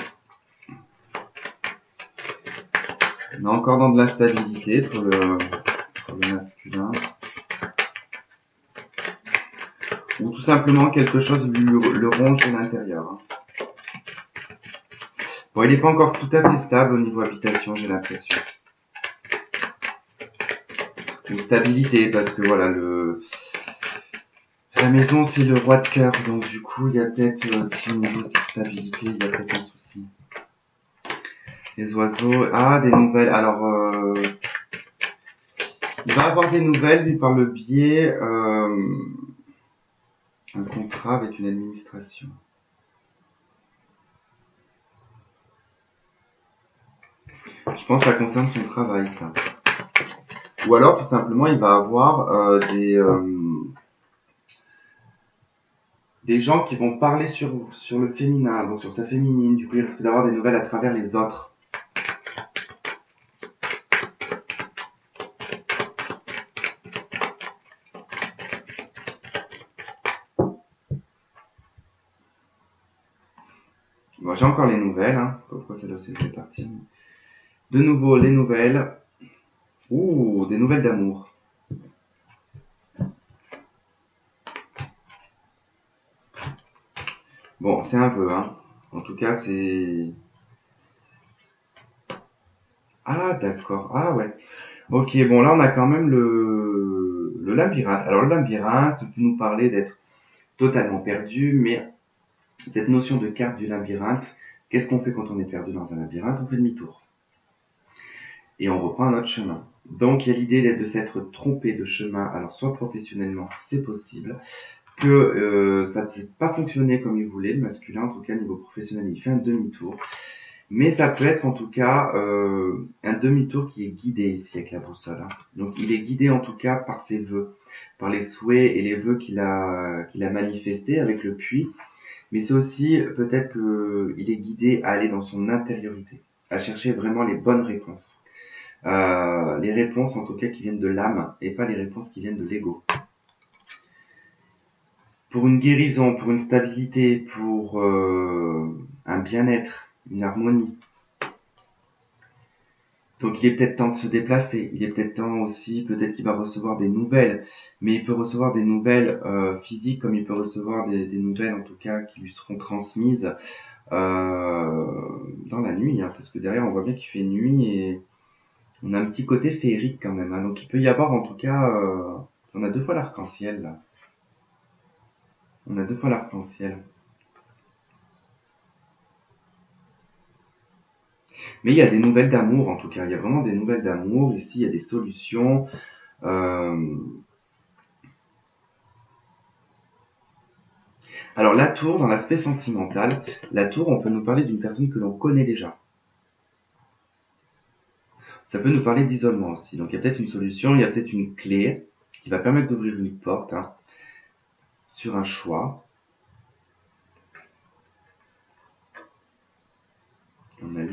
[SPEAKER 1] On est encore dans de l'instabilité pour le masculin. Ou tout simplement quelque chose le ronge de l'intérieur, hein. Bon, il n'est pas encore tout à fait stable au niveau habitation, j'ai l'impression. Ou stabilité, parce que voilà, la maison c'est le roi de cœur, donc du coup il y a peut-être aussi au niveau de stabilité, il y a peut-être un souci. Les oiseaux, ah, des nouvelles. Alors il va avoir des nouvelles lui par le biais Un contrat avec une administration. Je pense que ça concerne son travail, ça. Ou alors, tout simplement, il va avoir des gens qui vont parler sur le féminin, donc sur sa féminine. Du coup, il risque d'avoir des nouvelles à travers les autres. Bon, j'ai encore les nouvelles, hein. Pourquoi ça doit se faire partir. De nouveau, les nouvelles. Ouh, des nouvelles d'amour. Bon, c'est un peu, hein. En tout cas, c'est... Ah, d'accord. Ah, ouais. Ok, bon, là, on a quand même le labyrinthe. Alors, le labyrinthe peut nous parler d'être totalement perdu, mais cette notion de carte du labyrinthe, qu'est-ce qu'on fait quand on est perdu dans un labyrinthe? On fait demi-tour. Et on reprend un autre chemin. Donc, il y a l'idée de s'être trompé de chemin. Alors, soit professionnellement, c'est possible, que ça n'a pas fonctionné comme il voulait, le masculin, en tout cas, niveau professionnel, il fait un demi-tour. Mais ça peut être en tout cas un demi-tour qui est guidé ici avec la boussole. Hein. Donc il est guidé en tout cas par ses vœux, par les souhaits et les vœux qu'il a manifestés avec le puits. Mais c'est aussi peut-être qu'il est guidé à aller dans son intériorité, à chercher vraiment les bonnes réponses. Les réponses en tout cas qui viennent de l'âme et pas les réponses qui viennent de l'ego. Pour une guérison, pour une stabilité, pour un bien-être, une harmonie. Donc il est peut-être temps de se déplacer, il est peut-être temps aussi, peut-être qu'il va recevoir des nouvelles, mais il peut recevoir des nouvelles physiques comme il peut recevoir des nouvelles en tout cas qui lui seront transmises dans la nuit, hein, parce que derrière on voit bien qu'il fait nuit et on a un petit côté féerique quand même, hein, donc il peut y avoir en tout cas, on a deux fois l'arc-en-ciel là, on a deux fois l'arc-en-ciel. Mais il y a des nouvelles d'amour en tout cas, il y a vraiment des nouvelles d'amour, ici il y a des solutions. Alors la tour, dans l'aspect sentimental, la tour, on peut nous parler d'une personne que l'on connaît déjà. Ça peut nous parler d'isolement aussi. Donc il y a peut-être une solution, il y a peut-être une clé qui va permettre d'ouvrir une porte hein, sur un choix. On a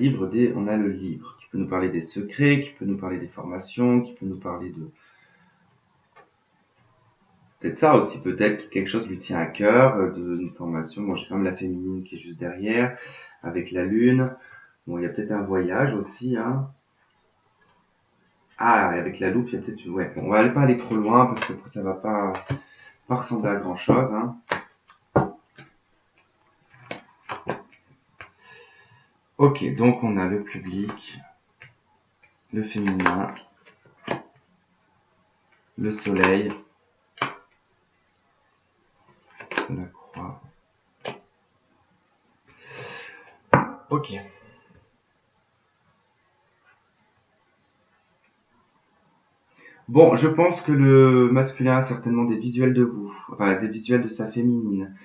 [SPEAKER 1] le livre qui peut nous parler des secrets, qui peut nous parler des formations, qui peut nous parler de... Peut-être ça aussi, peut-être que quelque chose lui tient à cœur, d'une formation. Bon, j'ai quand même la féminine qui est juste derrière, avec la lune. Bon, il y a peut-être un voyage aussi, hein. Ah, avec la loupe, il y a peut-être... Ouais, bon, on va pas aller trop loin parce que ça va pas ressembler à grand-chose. Hein. Ok, donc on a le public, le féminin, le soleil, la croix. Ok. Bon, je pense que le masculin a certainement des visuels de vous, enfin des visuels de sa féminine.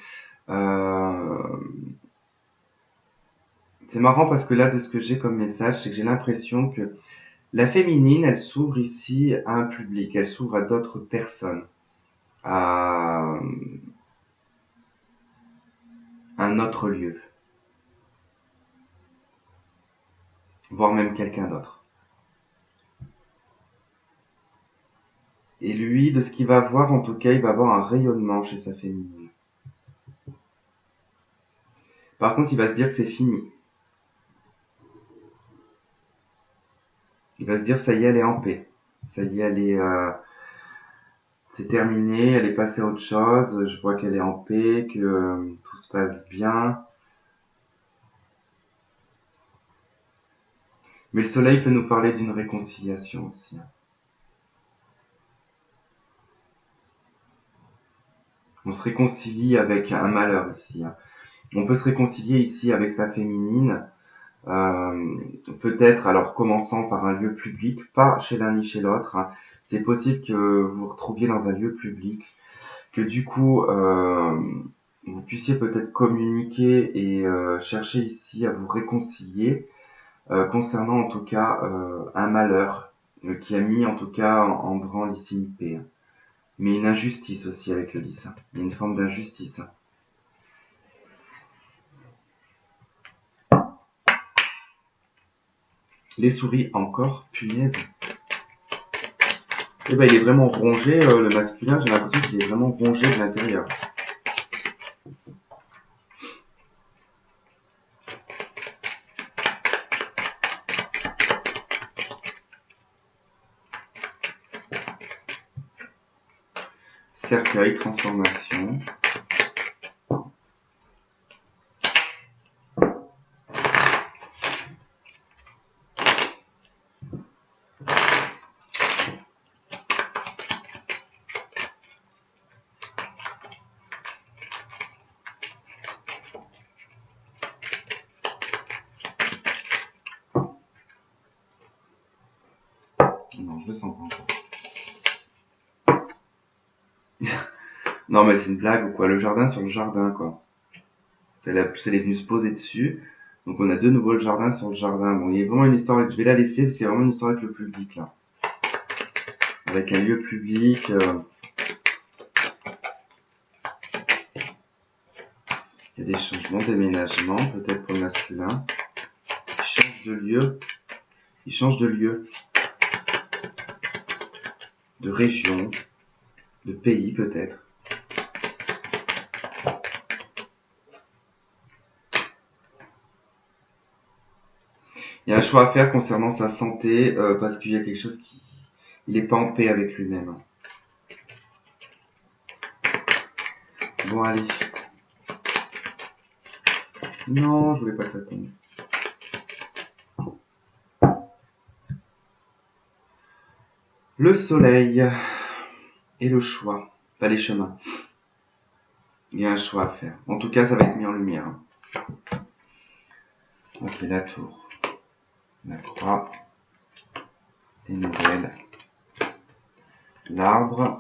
[SPEAKER 1] Euh, C'est marrant parce que là, de ce que j'ai comme message, c'est que j'ai l'impression que la féminine, elle s'ouvre ici à un public, elle s'ouvre à d'autres personnes, à un autre lieu, voire même quelqu'un d'autre. Et lui, de ce qu'il va voir, en tout cas, il va avoir un rayonnement chez sa féminine. Par contre, il va se dire que c'est fini. Il va se dire, ça y est, elle est en paix. Ça y est, c'est terminé, elle est passée à autre chose. Je vois qu'elle est en paix, que tout se passe bien. Mais le soleil peut nous parler d'une réconciliation aussi. On se réconcilie avec un malheur ici. On peut se réconcilier ici avec sa féminine, euh, peut-être alors commençant par un lieu public, pas chez l'un ni chez l'autre. Hein. C'est possible que vous vous retrouviez dans un lieu public. que du coup, vous puissiez peut-être communiquer et chercher ici à vous réconcilier concernant en tout cas un malheur qui a mis en tout cas en branle ici une paix. Mais une injustice aussi avec le 10. Il y a une forme d'injustice. Les souris encore, punaise. Et ben il est vraiment rongé, le masculin, j'ai l'impression qu'il est vraiment rongé de l'intérieur. Cercueil, transformation. Non, je le sens pas encore. Non mais c'est une blague ou quoi, le jardin sur le jardin quoi. Elle est venue se poser dessus. Donc on a de nouveau le jardin sur le jardin. Bon, il y a vraiment une histoire avec... Je vais la laisser parce qu'il y a vraiment une histoire avec le public là. Avec un lieu public. Il y a des changements, déménagements, peut-être pour le masculin. Il change de lieu. Il change de lieu. De région. De pays peut-être. Il y a un choix à faire concernant sa santé parce qu'il y a quelque chose qui... Il n'est pas en paix avec lui-même. Bon allez. Non, je voulais pas que ça tombe. Le soleil et le choix. Pas les chemins. Il y a un choix à faire. En tout cas, ça va être mis en lumière. Ok, la tour. La croix. Les nouvelles. L'arbre.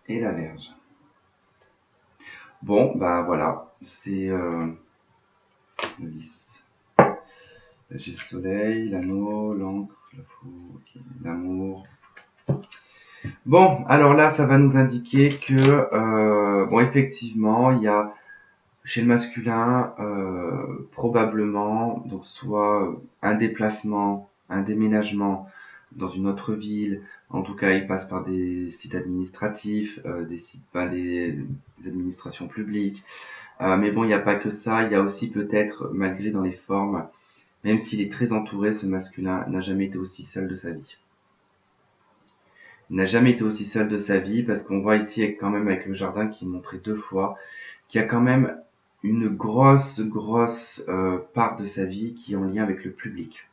[SPEAKER 1] Et la verge. Bon, bah voilà. C'est le lys. J'ai le soleil, l'anneau, l'encre, la foudre, okay, l'amour. Bon, alors là, ça va nous indiquer que, bon, effectivement, il y a chez le masculin, probablement, donc soit un déplacement, un déménagement dans une autre ville. En tout cas, il passe par des sites administratifs, des sites, des administrations publiques. Mais bon, il n'y a pas que ça. Il y a aussi peut-être, malgré dans les formes, même s'il est très entouré, ce masculin n'a jamais été aussi seul de sa vie. Il n'a jamais été aussi seul de sa vie parce qu'on voit ici quand même avec le jardin qui est montré 2 fois, qu'il y a quand même une grosse part de sa vie qui est en lien avec le public.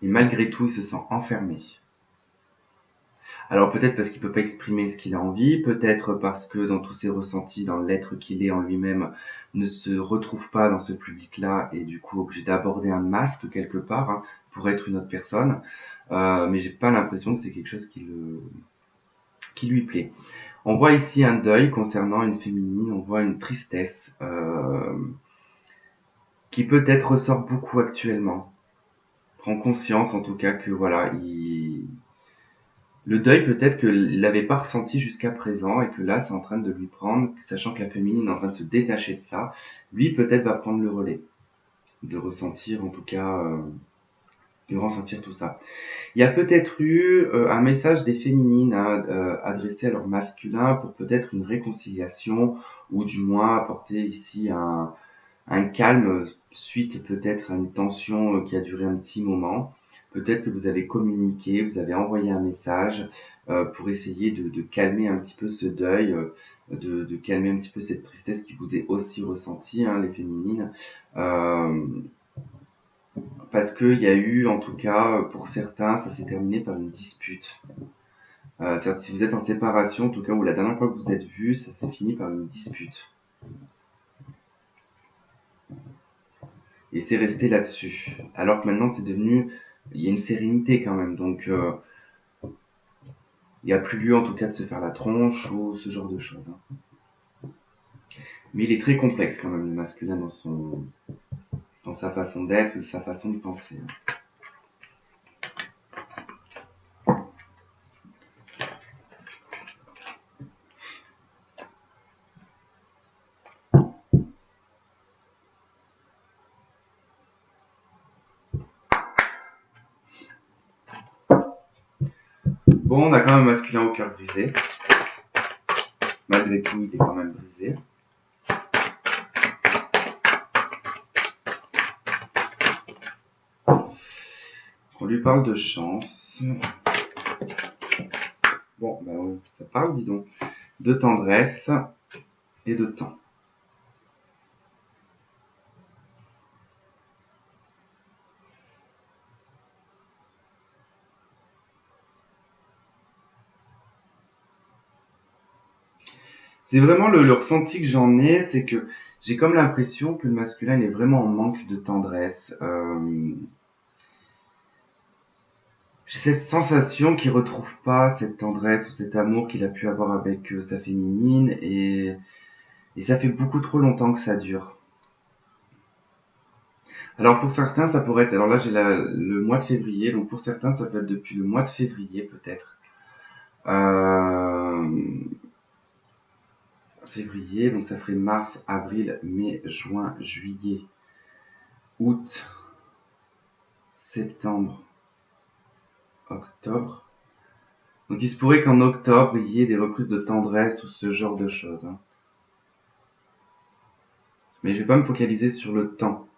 [SPEAKER 1] Et malgré tout, il se sent enfermé. Alors peut-être parce qu'il peut pas exprimer ce qu'il a envie, peut-être parce que dans tous ses ressentis, dans l'être qu'il est en lui-même, ne se retrouve pas dans ce public-là et du coup obligé d'aborder un masque quelque part pour être une autre personne. Mais j'ai pas l'impression que c'est quelque chose qui lui plaît. On voit ici un deuil concernant une féminine, on voit une tristesse qui peut-être ressort beaucoup actuellement. Prend conscience en tout cas que voilà, le deuil peut-être qu'il l'avait pas ressenti jusqu'à présent et que là c'est en train de lui prendre, sachant que la féminine est en train de se détacher de ça, lui peut-être va prendre le relais, de ressentir en tout cas, de ressentir tout ça. Il y a peut-être eu un message des féminines adressé à leur masculin pour peut-être une réconciliation ou du moins apporter ici un calme suite peut-être à une tension qui a duré un petit moment. Peut-être que vous avez communiqué, vous avez envoyé un message pour essayer de calmer un petit peu ce deuil, de calmer un petit peu cette tristesse qui vous est aussi ressentie, les féminines. Parce qu'il y a eu, en tout cas, pour certains, ça s'est terminé par une dispute. Si vous êtes en séparation, en tout cas, ou la dernière fois que vous êtes vus, ça s'est fini par une dispute. Et c'est resté là-dessus. Alors que maintenant, c'est devenu... Il y a une sérénité quand même. Donc, il n'y a plus lieu en tout cas de se faire la tronche ou ce genre de choses. Mais il est très complexe quand même, le masculin, dans sa façon d'être, sa façon de penser. Bon, on a quand même un masculin au cœur brisé. Malgré tout, il est quand même brisé. On lui parle de chance. Bon, bah oui, ça parle, dis donc. De tendresse et de temps. C'est vraiment le ressenti que j'en ai, c'est que j'ai comme l'impression que le masculin il est vraiment en manque de tendresse. J'ai cette sensation qu'il retrouve pas cette tendresse ou cet amour qu'il a pu avoir avec sa féminine et ça fait beaucoup trop longtemps que ça dure. Alors pour certains ça pourrait être, alors là j'ai le mois de février, donc pour certains ça peut être depuis le mois de février peut-être. Euh, Février, donc ça ferait mars, avril, mai, juin, juillet, août, septembre, octobre. Donc il se pourrait qu'en octobre, il y ait des reprises de tendresse ou ce genre de choses. Mais je vais pas me focaliser sur le temps.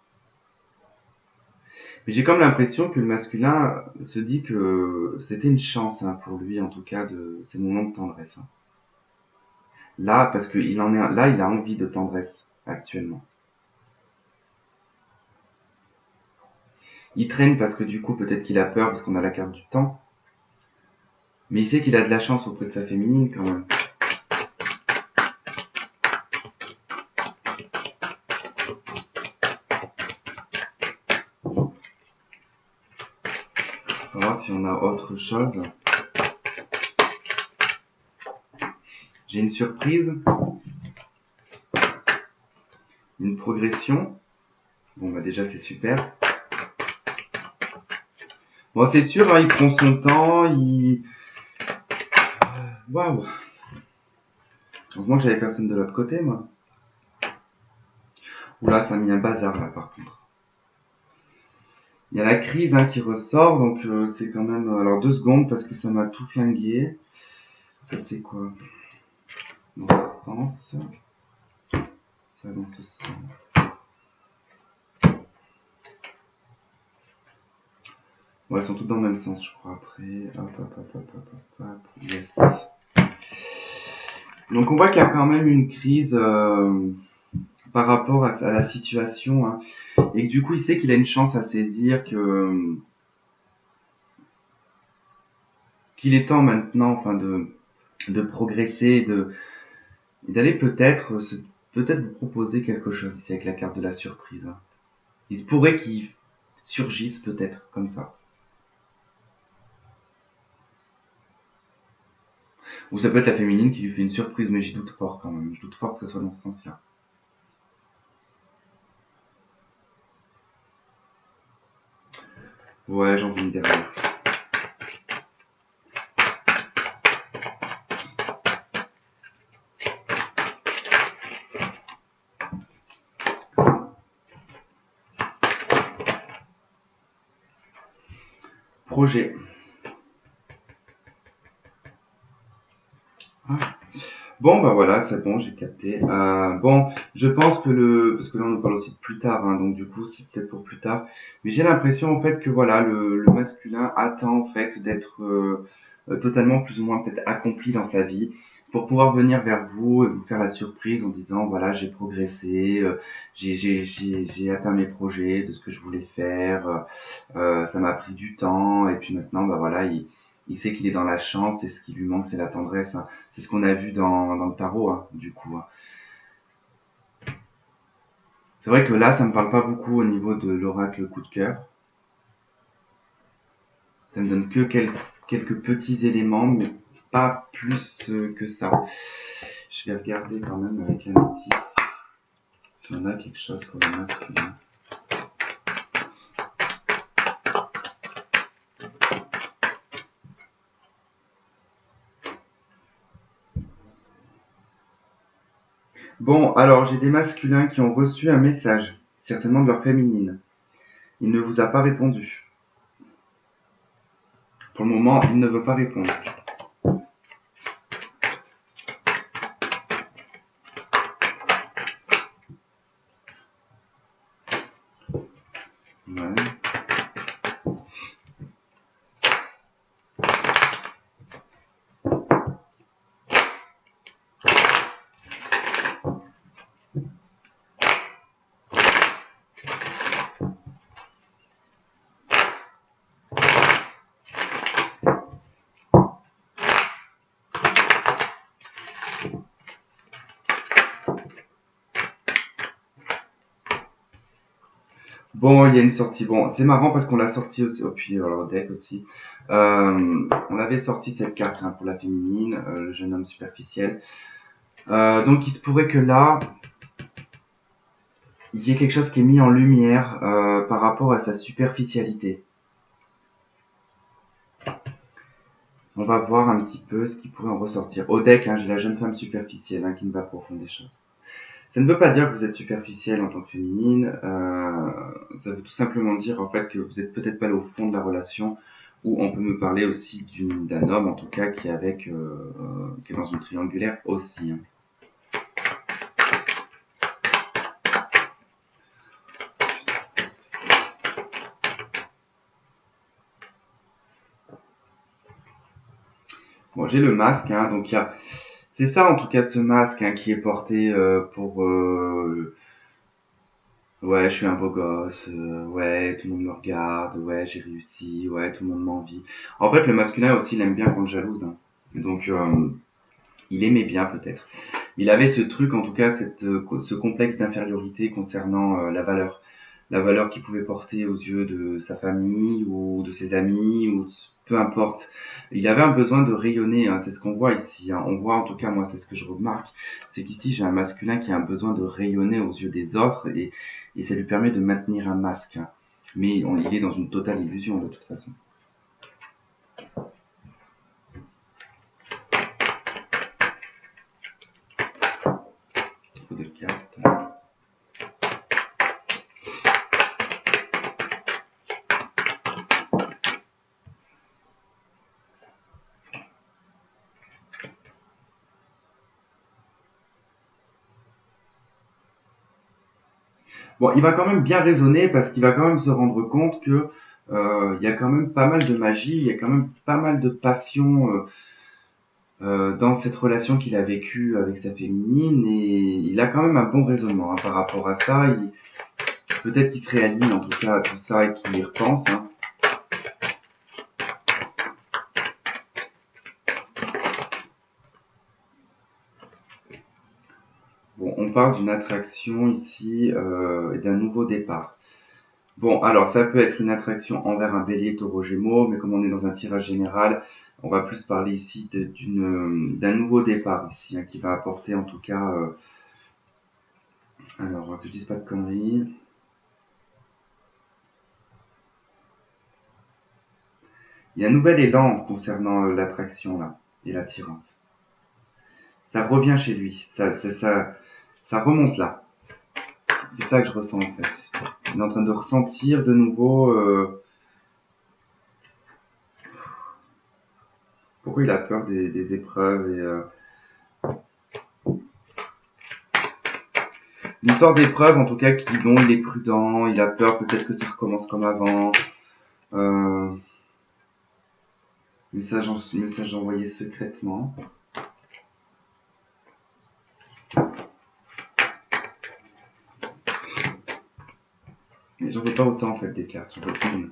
[SPEAKER 1] Mais j'ai comme l'impression que le masculin se dit que c'était une chance pour lui, en tout cas, de ces moments de tendresse. Là, parce qu'il en est, là, il a envie de tendresse actuellement. Il traîne parce que du coup, peut-être qu'il a peur parce qu'on a la carte du temps. Mais il sait qu'il a de la chance auprès de sa féminine quand même. On va voir si on a autre chose. J'ai une surprise. Une progression. Bon, bah déjà, c'est super. Bon, c'est sûr, il prend son temps, Waouh. Heureusement que j'avais personne de l'autre côté, moi. Oula, ça a mis un bazar, là, par contre. Il y a la crise qui ressort, donc c'est quand même... alors, 2 secondes, parce que ça m'a tout flingué. Ça, c'est quoi? Dans ce sens. Ça, dans ce sens. Bon, elles sont toutes dans le même sens, je crois. Après, hop. Yes. Donc, on voit qu'il y a quand même une crise par rapport à la situation, et que du coup, il sait qu'il a une chance à saisir, qu'il est temps maintenant, enfin, de progresser, et d'aller peut-être vous proposer quelque chose ici avec la carte de la surprise. Il se pourrait qu'il surgisse peut-être comme ça. Ou ça peut être la féminine qui lui fait une surprise, mais j'y doute fort quand même. Je doute fort que ce soit dans ce sens-là. Ouais, j'en veux une derrière. Projet. Bon, bah voilà, c'est bon, j'ai capté. Bon, je pense que parce que là on nous parle aussi de plus tard, donc du coup c'est peut-être pour plus tard. Mais j'ai l'impression en fait que voilà, le masculin attend en fait d'être totalement plus ou moins peut-être accompli dans sa vie pour pouvoir venir vers vous et vous faire la surprise en disant voilà j'ai progressé, j'ai atteint mes projets de ce que je voulais faire, ça m'a pris du temps et puis maintenant bah voilà il sait qu'il est dans la chance et ce qui lui manque c'est la tendresse. C'est ce qu'on a vu dans le tarot du coup. C'est vrai que là ça me parle pas beaucoup au niveau de l'oracle coup de cœur. Ça me donne que quelques petits éléments, mais pas plus que ça. Je vais regarder quand même avec l'améthyste si on a quelque chose pour le masculin. Bon, alors j'ai des masculins qui ont reçu un message, certainement de leur féminine. Il ne vous a pas répondu. Pour le moment, il ne veut pas répondre. Ouais. Bon, il y a une sortie. Bon, c'est marrant parce qu'on l'a sorti aussi, oh, puis au deck aussi. On avait sorti cette carte pour la féminine, le jeune homme superficiel. Donc il se pourrait que là, il y ait quelque chose qui est mis en lumière par rapport à sa superficialité. On va voir un petit peu ce qui pourrait en ressortir. Au deck, j'ai la jeune femme superficielle qui ne va pas au fond des choses. Ça ne veut pas dire que vous êtes superficielle en tant que féminine. Ça veut tout simplement dire en fait que vous êtes peut-être pas allé au fond de la relation. Ou on peut me parler aussi d'un homme en tout cas qui est qui est dans une triangulaire aussi. Bon, j'ai le masque, donc c'est ça en tout cas ce masque qui est porté pour ouais, je suis un beau gosse, ouais, tout le monde me regarde, ouais, j'ai réussi, ouais, tout le monde m'envie. En fait, le masculin aussi, il aime bien qu'on le jalouse. Donc, il aimait bien peut-être. Il avait ce truc, en tout cas, ce complexe d'infériorité concernant la valeur qu'il pouvait porter aux yeux de sa famille ou de ses amis ou peu importe. Il avait un besoin de rayonner, c'est ce qu'on voit ici. On voit, en tout cas, moi, c'est ce que je remarque, c'est qu'ici j'ai un masculin qui a un besoin de rayonner aux yeux des autres et ça lui permet de maintenir un masque. Mais il est dans une totale illusion de toute façon. Trop de cartes. Bon, il va quand même bien raisonner parce qu'il va quand même se rendre compte que il y a quand même pas mal de magie, il y a quand même pas mal de passion dans cette relation qu'il a vécue avec sa féminine et il a quand même un bon raisonnement par rapport à ça. Peut-être qu'il se réaligne en tout cas à tout ça et qu'il y repense. Bon, on parle d'une attraction ici et d'un nouveau départ. Bon, alors ça peut être une attraction envers un bélier, taureau, gémeaux, mais comme on est dans un tirage général, on va plus parler ici d'un nouveau départ ici, qui va apporter en tout cas, alors que je dise pas de conneries. Il y a un nouvel élan concernant l'attraction là et l'attirance. Ça revient chez lui, ça remonte là. C'est ça que je ressens en fait. Il est en train de ressentir de nouveau. Pourquoi il a peur des épreuves une histoire d'épreuve en tout cas dont il est prudent, il a peur peut-être que ça recommence comme avant. Euh, message envoyé secrètement. Mais j'en veux pas autant en fait des cartes, j'en veux une.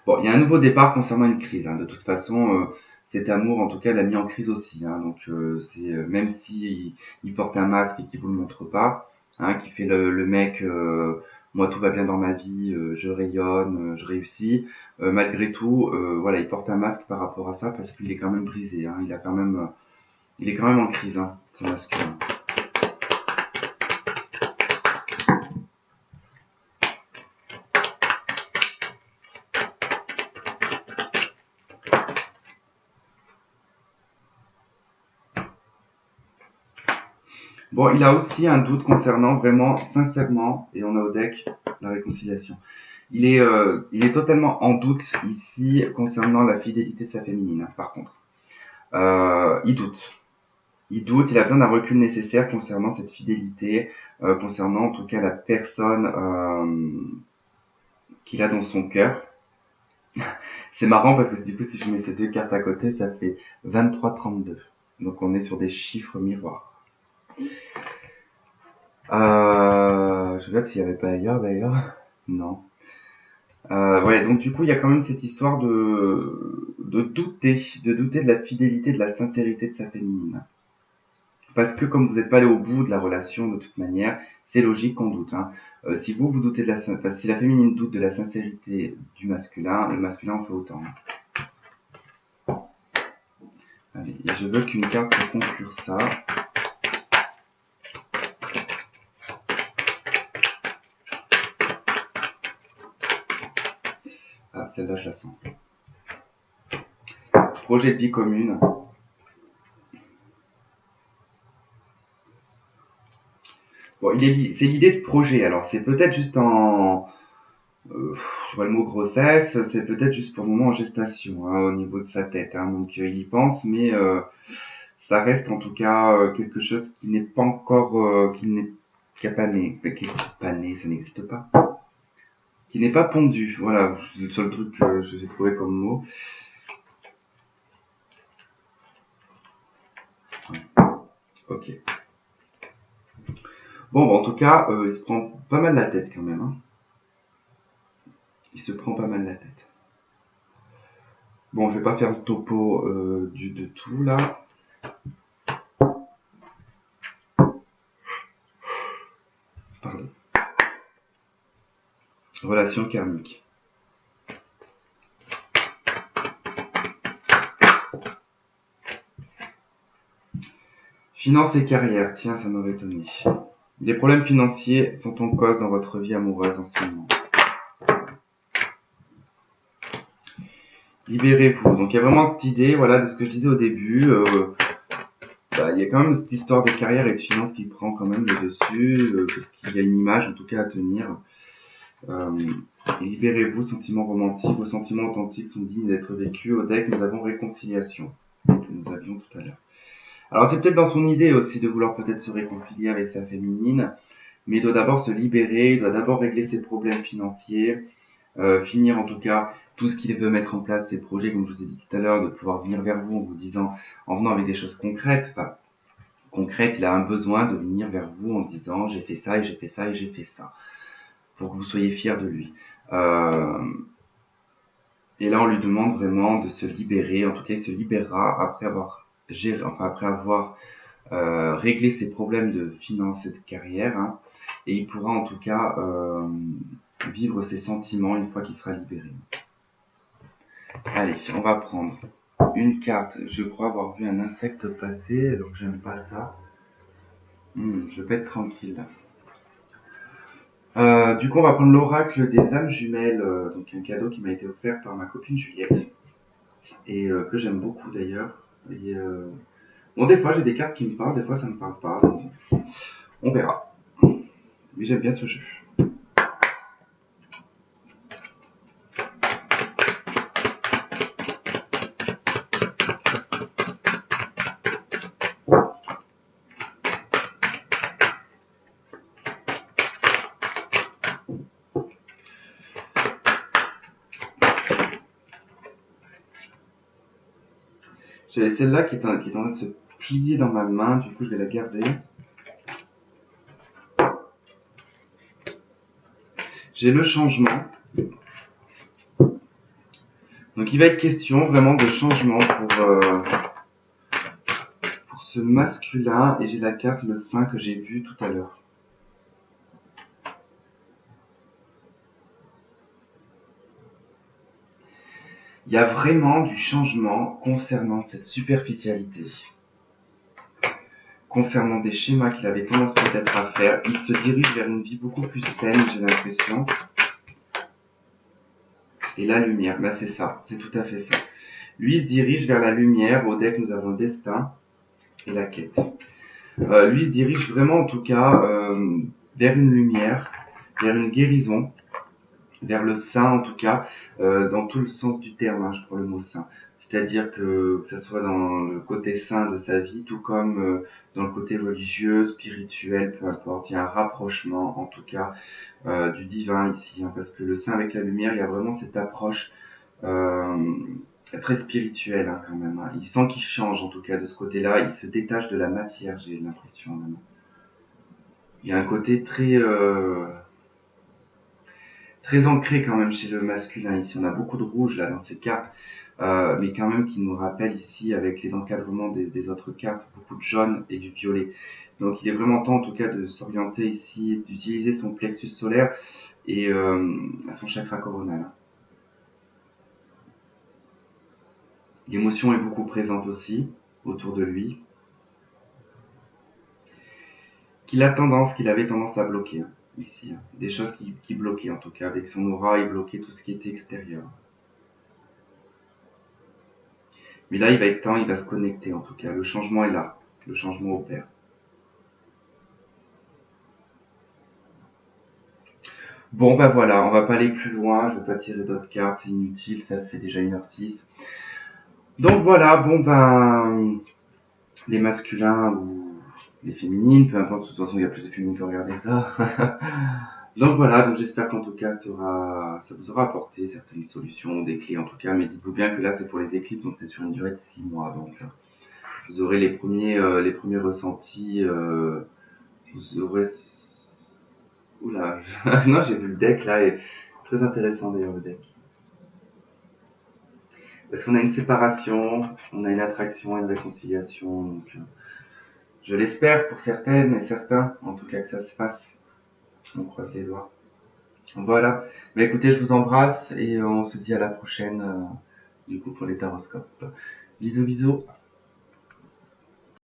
[SPEAKER 1] Bon, il y a un nouveau départ concernant une crise. De toute façon, cet amour en tout cas l'a mis en crise aussi. Donc c'est même si il porte un masque et qu'il vous le montre pas, qui fait le mec moi tout va bien dans ma vie, je rayonne, je réussis. Malgré tout, voilà, il porte un masque par rapport à ça parce qu'il est quand même brisé, hein. Il est quand même en crise, hein, ce masculin. Bon, il a aussi un doute concernant vraiment, sincèrement, et on a au deck la réconciliation. Il est totalement en doute ici concernant la fidélité de sa féminine, hein, par contre. Il doute. Il doute, il a besoin d'un recul nécessaire concernant cette fidélité, concernant en tout cas la personne qu'il a dans son cœur. C'est marrant parce que du coup, si je mets ces deux cartes à côté, ça fait 23-32. Donc on est sur des chiffres miroirs. Je regarde s'il n'y avait pas ailleurs d'ailleurs. Non. Ouais, donc du coup, il y a quand même cette histoire de douter de la fidélité, de la sincérité de sa féminine. Parce que comme vous n'êtes pas allé au bout de la relation de toute manière, c'est logique qu'on doute, hein. Si vous doutez de si la féminine doute de la sincérité du masculin, le masculin en fait autant, hein. Allez, et je veux qu'une carte pour conclure ça. Ah, celle-là, je la sens. Projet de vie commune. Bon, c'est l'idée de projet. Alors, c'est peut-être juste je vois le mot grossesse, c'est peut-être juste pour le moment en gestation, hein, au niveau de sa tête, hein. Donc, il y pense, mais ça reste en tout cas quelque chose qui n'est pas encore, qui a pas né, qui est pas né, ça n'existe pas, qui n'est pas pondu. Voilà, c'est le seul truc que j'ai trouvé comme mot. Ouais. Ok. Bon, bah, en tout cas, il se prend pas mal la tête quand même, hein. Il se prend pas mal la tête. Bon, je vais pas faire le topo de tout là. Pardon. Relation karmique. Finance et carrière, tiens, ça m'aurait étonné. Des problèmes financiers sont en cause dans votre vie amoureuse en ce moment. Libérez-vous. Donc il y a vraiment cette idée, voilà, de ce que je disais au début. Il y a quand même cette histoire de carrière et de finance qui prend quand même le dessus, parce qu'il y a une image en tout cas à tenir. Libérez-vous, sentiments romantiques, vos sentiments authentiques sont dignes d'être vécus. Au deck, nous avons réconciliation, que nous avions tout à l'heure. Alors c'est peut-être dans son idée aussi de vouloir peut-être se réconcilier avec sa féminine, mais il doit d'abord se libérer, il doit d'abord régler ses problèmes financiers, finir en tout cas tout ce qu'il veut mettre en place, ses projets, comme je vous ai dit tout à l'heure, de pouvoir venir vers vous en vous disant, en venant avec des choses concrètes, enfin, concrètes, il a un besoin de venir vers vous en disant j'ai fait ça et j'ai fait ça et j'ai fait ça, pour que vous soyez fiers de lui. Et là, on lui demande vraiment de se libérer. En tout cas, il se libérera après avoir géré, enfin après avoir réglé ses problèmes de finances et de carrière, hein, et il pourra en tout cas vivre ses sentiments une fois qu'il sera libéré. Allez, on va prendre une carte. Je crois avoir vu un insecte passer, alors que j'aime pas ça. Je vais être tranquille. Du coup, on va prendre l'oracle des âmes jumelles, donc un cadeau qui m'a été offert par ma copine Juliette, et que j'aime beaucoup d'ailleurs. Et, bon, des fois j'ai des cartes qui me parlent, des fois ça me parle pas, donc on verra. Mais j'aime bien ce jeu. J'avais celle-là qui est en train de se plier dans ma main, du coup je vais la garder. J'ai le changement. Donc il va être question vraiment de changement pour ce masculin, et j'ai la carte le 5 que j'ai vu tout à l'heure. Il y a vraiment du changement concernant cette superficialité. Concernant des schémas qu'il avait tendance peut-être à faire, il se dirige vers une vie beaucoup plus saine, j'ai l'impression. Et la lumière, ben c'est ça, c'est tout à fait ça. Lui, il se dirige vers la lumière. Au deck, nous avons le destin et la quête. Lui, il se dirige vraiment, en tout cas, vers une lumière, vers une guérison, vers le saint, en tout cas, dans tout le sens du terme, hein, je prends le mot saint. C'est-à-dire que ce soit dans le côté saint de sa vie, tout comme dans le côté religieux, spirituel, peu importe. Il y a un rapprochement, en tout cas, du divin ici, hein, parce que le saint avec la lumière, il y a vraiment cette approche euh, très spirituelle, hein, quand même. Hein. Il sent qu'il change, en tout cas, de ce côté-là. Il se détache de la matière, j'ai l'impression, même. Il y a un côté très ancré quand même chez le masculin ici. On a beaucoup de rouge là dans ces cartes, mais quand même qui nous rappelle ici avec les encadrements des autres cartes, beaucoup de jaune et du violet. Donc il est vraiment temps en tout cas de s'orienter ici, d'utiliser son plexus solaire et son chakra coronal. L'émotion est beaucoup présente aussi autour de lui, qu'il avait tendance à bloquer hein, ici. Hein. Des choses qui bloquaient en tout cas, avec son aura, il bloquait tout ce qui était extérieur. Mais là, il va être temps, il va se connecter en tout cas. Le changement est là, le changement opère. Bon, bah voilà, on va pas aller plus loin, je vais pas tirer d'autres cartes, c'est inutile, ça fait déjà 1h06. Donc voilà, bon ben, les masculins ou les féminines, peu importe, de toute façon il y a plus de féminines que regarder ça. Donc voilà, donc j'espère qu'en tout cas ça vous aura apporté certaines solutions, des clés en tout cas, mais dites-vous bien que là c'est pour les éclipses, donc c'est sur une durée de 6 mois, donc vous aurez les premiers ressentis, vous aurez... Oula, non j'ai vu le deck là, et très intéressant d'ailleurs le deck. Parce qu'on a une séparation, on a une attraction, une réconciliation, donc je l'espère pour certaines et certains, en tout cas que ça se fasse. On croise les doigts. Voilà. Mais écoutez, je vous embrasse et on se dit à la prochaine, du coup, pour les taroscopes. Bisous, bisous.